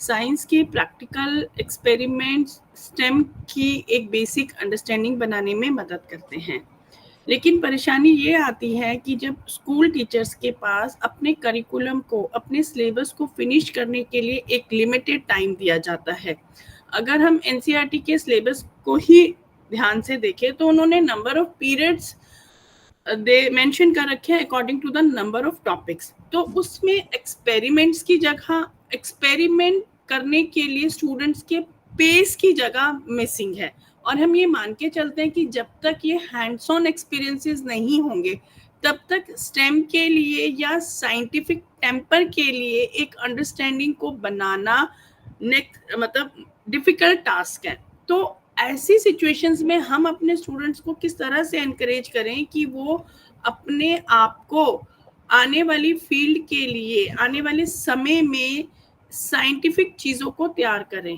साइंस के प्रैक्टिकल एक्सपेरिमेंट्स स्टेम की एक बेसिक अंडरस्टैंडिंग बनाने में मदद करते हैं, लेकिन परेशानी ये आती है कि जब स्कूल टीचर्स के पास अपने करिकुलम को, अपने सिलेबस को फिनिश करने के लिए एक लिमिटेड टाइम दिया जाता है। अगर हम एनसीईआरटी के सिलेबस को ही ध्यान से देखें तो उन्होंने नंबर ऑफ पीरियड्स दे मेंशन कर रखे हैं according to the number of topics. तो उसमें एक्सपेरिमेंट्स की जगह, एक्सपेरिमेंट करने के लिए स्टूडेंट्स के पेस की जगह मिसिंग है, और हम ये मान के चलते हैं कि जब तक ये हैंड्स ऑन एक्सपीरियंसेस नहीं होंगे तब तक स्टेम के लिए या साइंटिफिक टेम्पर के लिए एक अंडरस्टैंडिंग को बनाना मतलब डिफिकल्ट टास्क है। तो ऐसी सिचुएशंस में हम अपने स्टूडेंट्स को किस तरह से एनकरेज करें कि वो अपने आप को आने वाली फील्ड के लिए, आने वाले समय में साइंटिफिक चीज़ों को तैयार करें।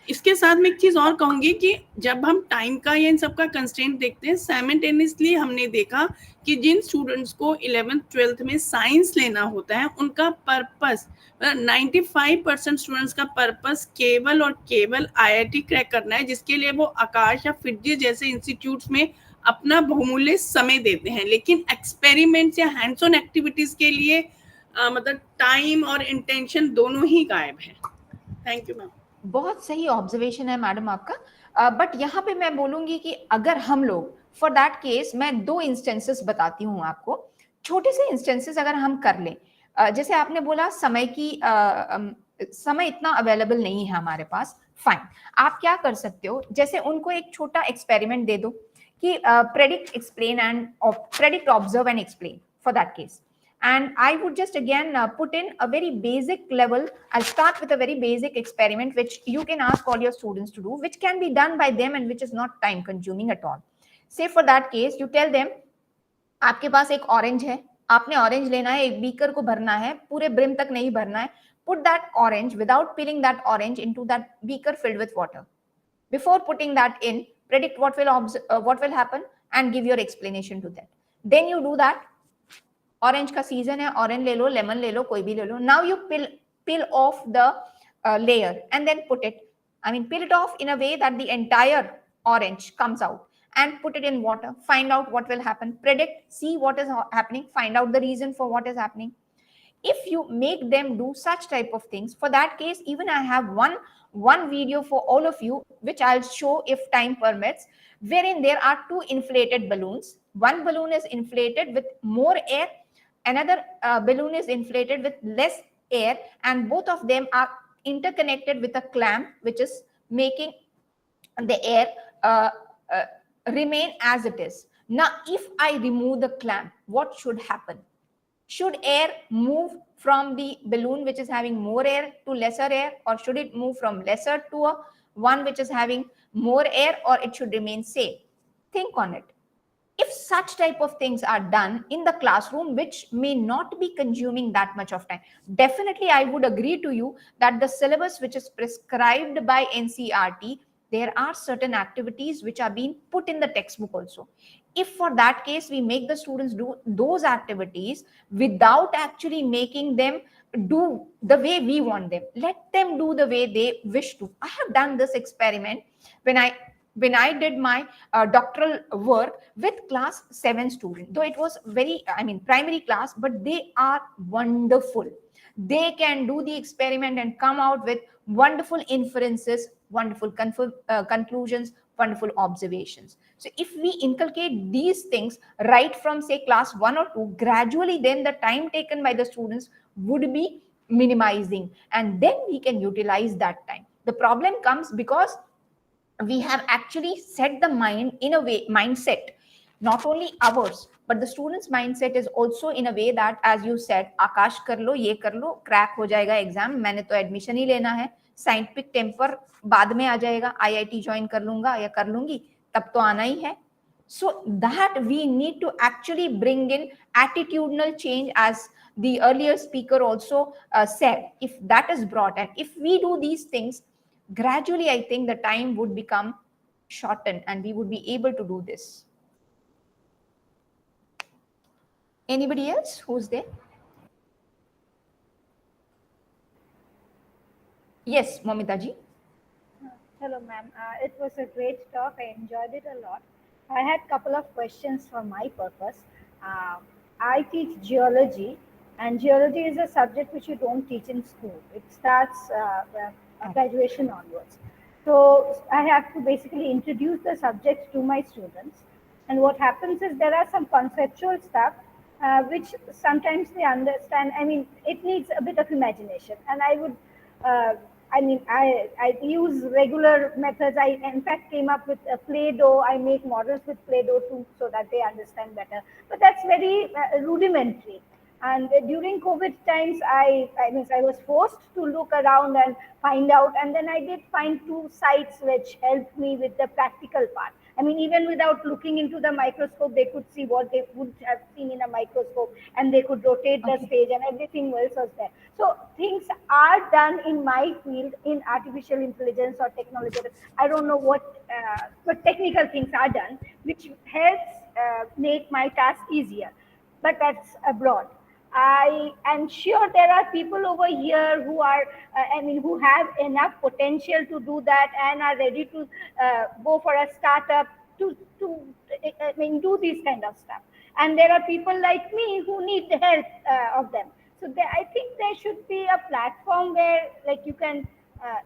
इसके साथ में एक चीज़ और कहूँगी कि जब हम टाइम का या इन सब का कंस्ट्रेंट देखते हैं, साइमल्टेनियसली हमने देखा कि जिन स्टूडेंट्स को 11th 12th में साइंस लेना होता है उनका पर्पस, 95% स्टूडेंट्स का पर्पस केवल और केवल IIT क्रैक करना है, जिसके लिए वो आकाश या फिजी जैसे इंस्टीट्यूट्स में अपना बहुमूल्य समय देते हैं। लेकिन एक्सपेरिमेंट्स या हैंड्स ऑन एक्टिविटीज़ के लिए मतलब टाइम और इंटेंशन दोनों ही गायब है। Thank you ma'am. बहुत सही ऑब्जर्वेशन है मैडम आपका। बट यहाँ पे मैं बोलूंगी कि अगर हम लोग फॉर दैट केस, मैं 2 इंस्टेंसेस बताती हूँ आपको, छोटे से इंस्टेंसेस अगर हम कर लें। जैसे आपने बोला समय इतना अवेलेबल नहीं है हमारे पास, फाइन। आप क्या कर सकते हो, जैसे उनको एक छोटा एक्सपेरिमेंट दे दो कि predict explain and predict observe and explain for that case. And I would just again put in a very basic level. I'll start with a very basic experiment which you can ask all your students to do, which can be done by them and which is not time consuming at all. Say for that case, you tell them, आपके पास एक orange है, आपने orange लेना है, एक beaker को भरना है, पूरे ब्रिम तक नहीं भरना है. Put that orange without peeling that orange into that beaker filled with water. Before putting that in, predict what will happen and give your explanation to that. Then you do that. Orange का season है, orange ले लो, lemon ले लो, कोई भी ले लो. Now you peel off the layer and then peel it off in a way that the entire orange comes out and put it in water. Find out what will happen. Predict, see what is happening, find out the reason for what is happening. If you make them do such type of things, for that case, even I have one video for all of you, which I'll show if time permits, wherein there are 2 inflated balloons. One balloon is inflated with more air, another balloon is inflated with less air, and both of them are interconnected with a clamp which is making the air uh, uh, remain as it is. Now if I remove the clamp, what should happen? Should air move from the balloon which is having more air to lesser air, or should it move from lesser to one which is having more air, or it should remain same? Think on it. If such type of things are done in the classroom, which may not be consuming that much of time, definitely I would agree to you that the syllabus which is prescribed by NCERT, there are certain activities which are being put in the textbook also. If for that case we make the students do those activities without actually making them do the way we want them, let them do the way they wish to. I have done this experiment when I did my doctoral work with class 7 student, though it was very, primary class, but they are wonderful. They can do the experiment and come out with wonderful inferences, wonderful conclusions, wonderful observations. So if we inculcate these things right from say class 1 or 2, gradually then the time taken by the students would be minimizing, and then we can utilize that time. The problem comes because we have actually set the mind in a way, mindset, not only ours but the students mindset is also in a way that, as you said, आकाश कर लो, ये कर लो, crack हो जाएगा exam, मैंने तो admission ही लेना है, scientific temper बाद में आ जाएगा, आईआईटी ज्वाइन कर लूंगा या कर लूंगी, तब तो आना ही है. So that we need to actually bring in attitudinal change, as the earlier speaker also said. If that is brought, and if we do these things, gradually I think the time would become shortened and we would be able to do this. Anybody else who's there? Yes, Momita ji. Hello, ma'am. It was a great talk. I enjoyed it a lot. I had a couple of questions for my purpose. I teach geology, and geology is a subject which you don't teach in school. It starts graduation onwards. So I have to basically introduce the subject to my students. And what happens is there are some conceptual stuff which sometimes they understand. I mean, it needs a bit of imagination. And I would I use regular methods. I, in fact, came up with a Play-Doh. I make models with Play-Doh too, so that they understand better. But that's very rudimentary. And during COVID times, I was forced to look around and find out. And then I did find 2 sites which helped me with the practical part. I mean, even without looking into the microscope, they could see what they would have seen in a microscope, and they could rotate the stage, and everything else was there. So things are done in my field in artificial intelligence or technology. I don't know what technical things are done, which helps make my task easier. But that's abroad. I am sure there are people over here who are, who have enough potential to do that and are ready to go for a startup to do this kind of stuff. And there are people like me who need the help of them. So I think there should be a platform where like you can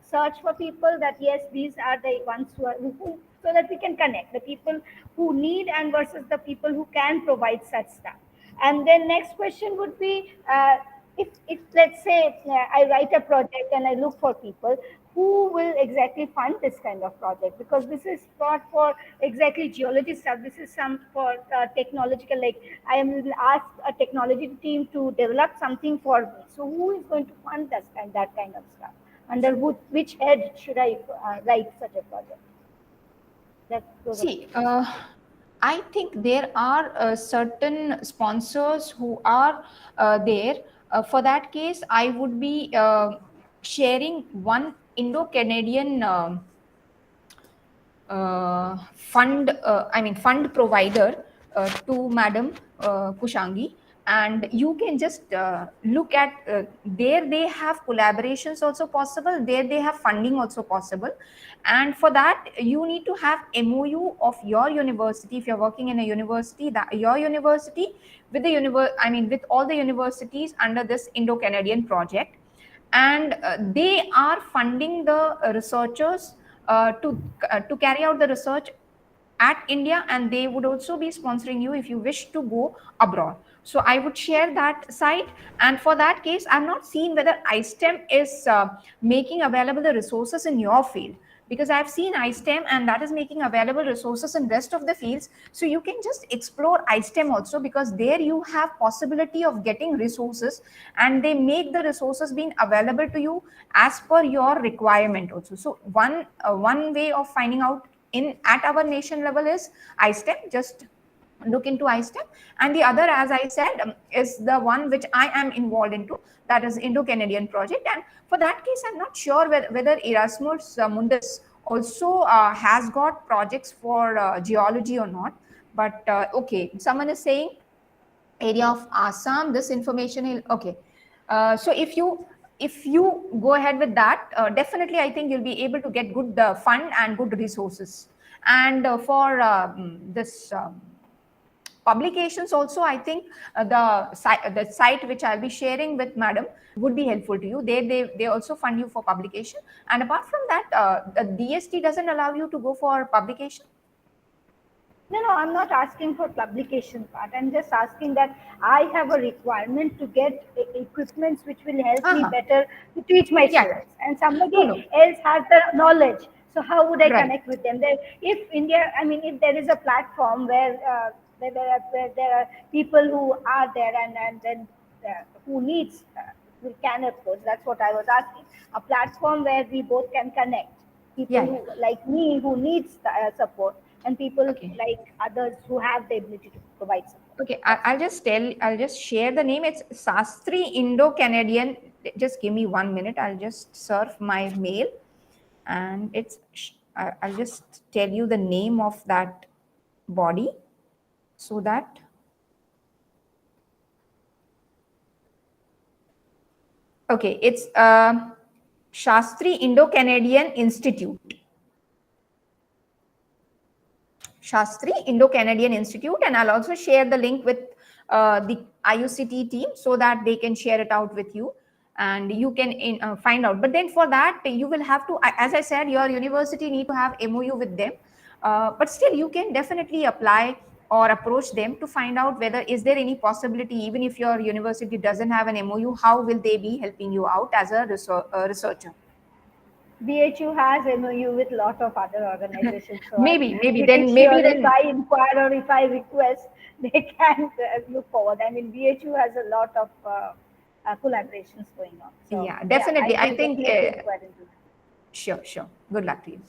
search for people that yes, these are the ones who, so that we can connect the people who need and versus the people who can provide such stuff. And then next question would be, if let's say I write a project and I look for people who will exactly fund this kind of project, because this is not for exactly geology stuff. This is some for technological, like I will ask a technology team to develop something for me. So who is going to fund that kind of stuff? Under which head should I write such a project? Those are my See, I think there are certain sponsors who are there. For that case, I would be sharing one Indo-Canadian fund provider to Madam Kushangi, and you can just look at there. They have collaborations also possible. There they have funding also possible, and for that you need to have MOU of your university. If you're working in a university, that your university with the with all the universities under this Indo-Canadian project, and they are funding the researchers to carry out the research at India, and they would also be sponsoring you if you wish to go abroad. So I would share that site, and for that case, I'm not seeing whether iSTEM is making available the resources in your field, because I've seen iSTEM and that is making available resources in rest of the fields. So you can just explore iSTEM also, because there you have possibility of getting resources, and they make the resources being available to you as per your requirement also. So one way of finding out in at our nation level is iSTEM. Just look into iSTEM, and the other, as I said, is the one which I am involved into, that is Indo-Canadian project. And for that case, I'm not sure whether Erasmus Mundus also has got projects for geology or not. But okay, someone is saying area of Assam. This information is okay. So if you go ahead with that, definitely I think you'll be able to get good fund and good resources. And for this. Publications also, I think the site which I'll be sharing with Madam would be helpful to you. They also fund you for publication. And apart from that, the DST doesn't allow you to go for publication. No, I'm not asking for publication part. I'm just asking that I have a requirement to get equipments which will help me better to teach my Yeah. students, and somebody No. else has the knowledge. So how would I Right. connect with them? There, if India, if there is a platform where there are people who are there and then who needs who can approach. That's what I was asking. A platform where we both can connect people Yeah. who like me who needs support, and people Okay. like others who have the ability to provide support. Okay, I'll just share the name. It's Sastri Indo-Canadian. Just give me 1 minute. I'll just surf my mail, and I'll just tell you the name of that body, so that okay, it's Shastri Indo-Canadian Institute. Shastri Indo-Canadian Institute, and I'll also share the link with the IUCT team so that they can share it out with you, and you can find out. But then for that, you will have to, as I said, your university need to have MOU with them. But still, you can definitely apply or approach them to find out whether is there any possibility, even if your university doesn't have an MOU, how will they be helping you out as a researcher. BHU has MOU with a lot of other organizations, so I'm maybe pretty then sure maybe if then I inquire or if I request, they can look forward. BHU has a lot of collaborations going on. So yeah, definitely. I I will think definitely inquire into that. sure. Good luck to you.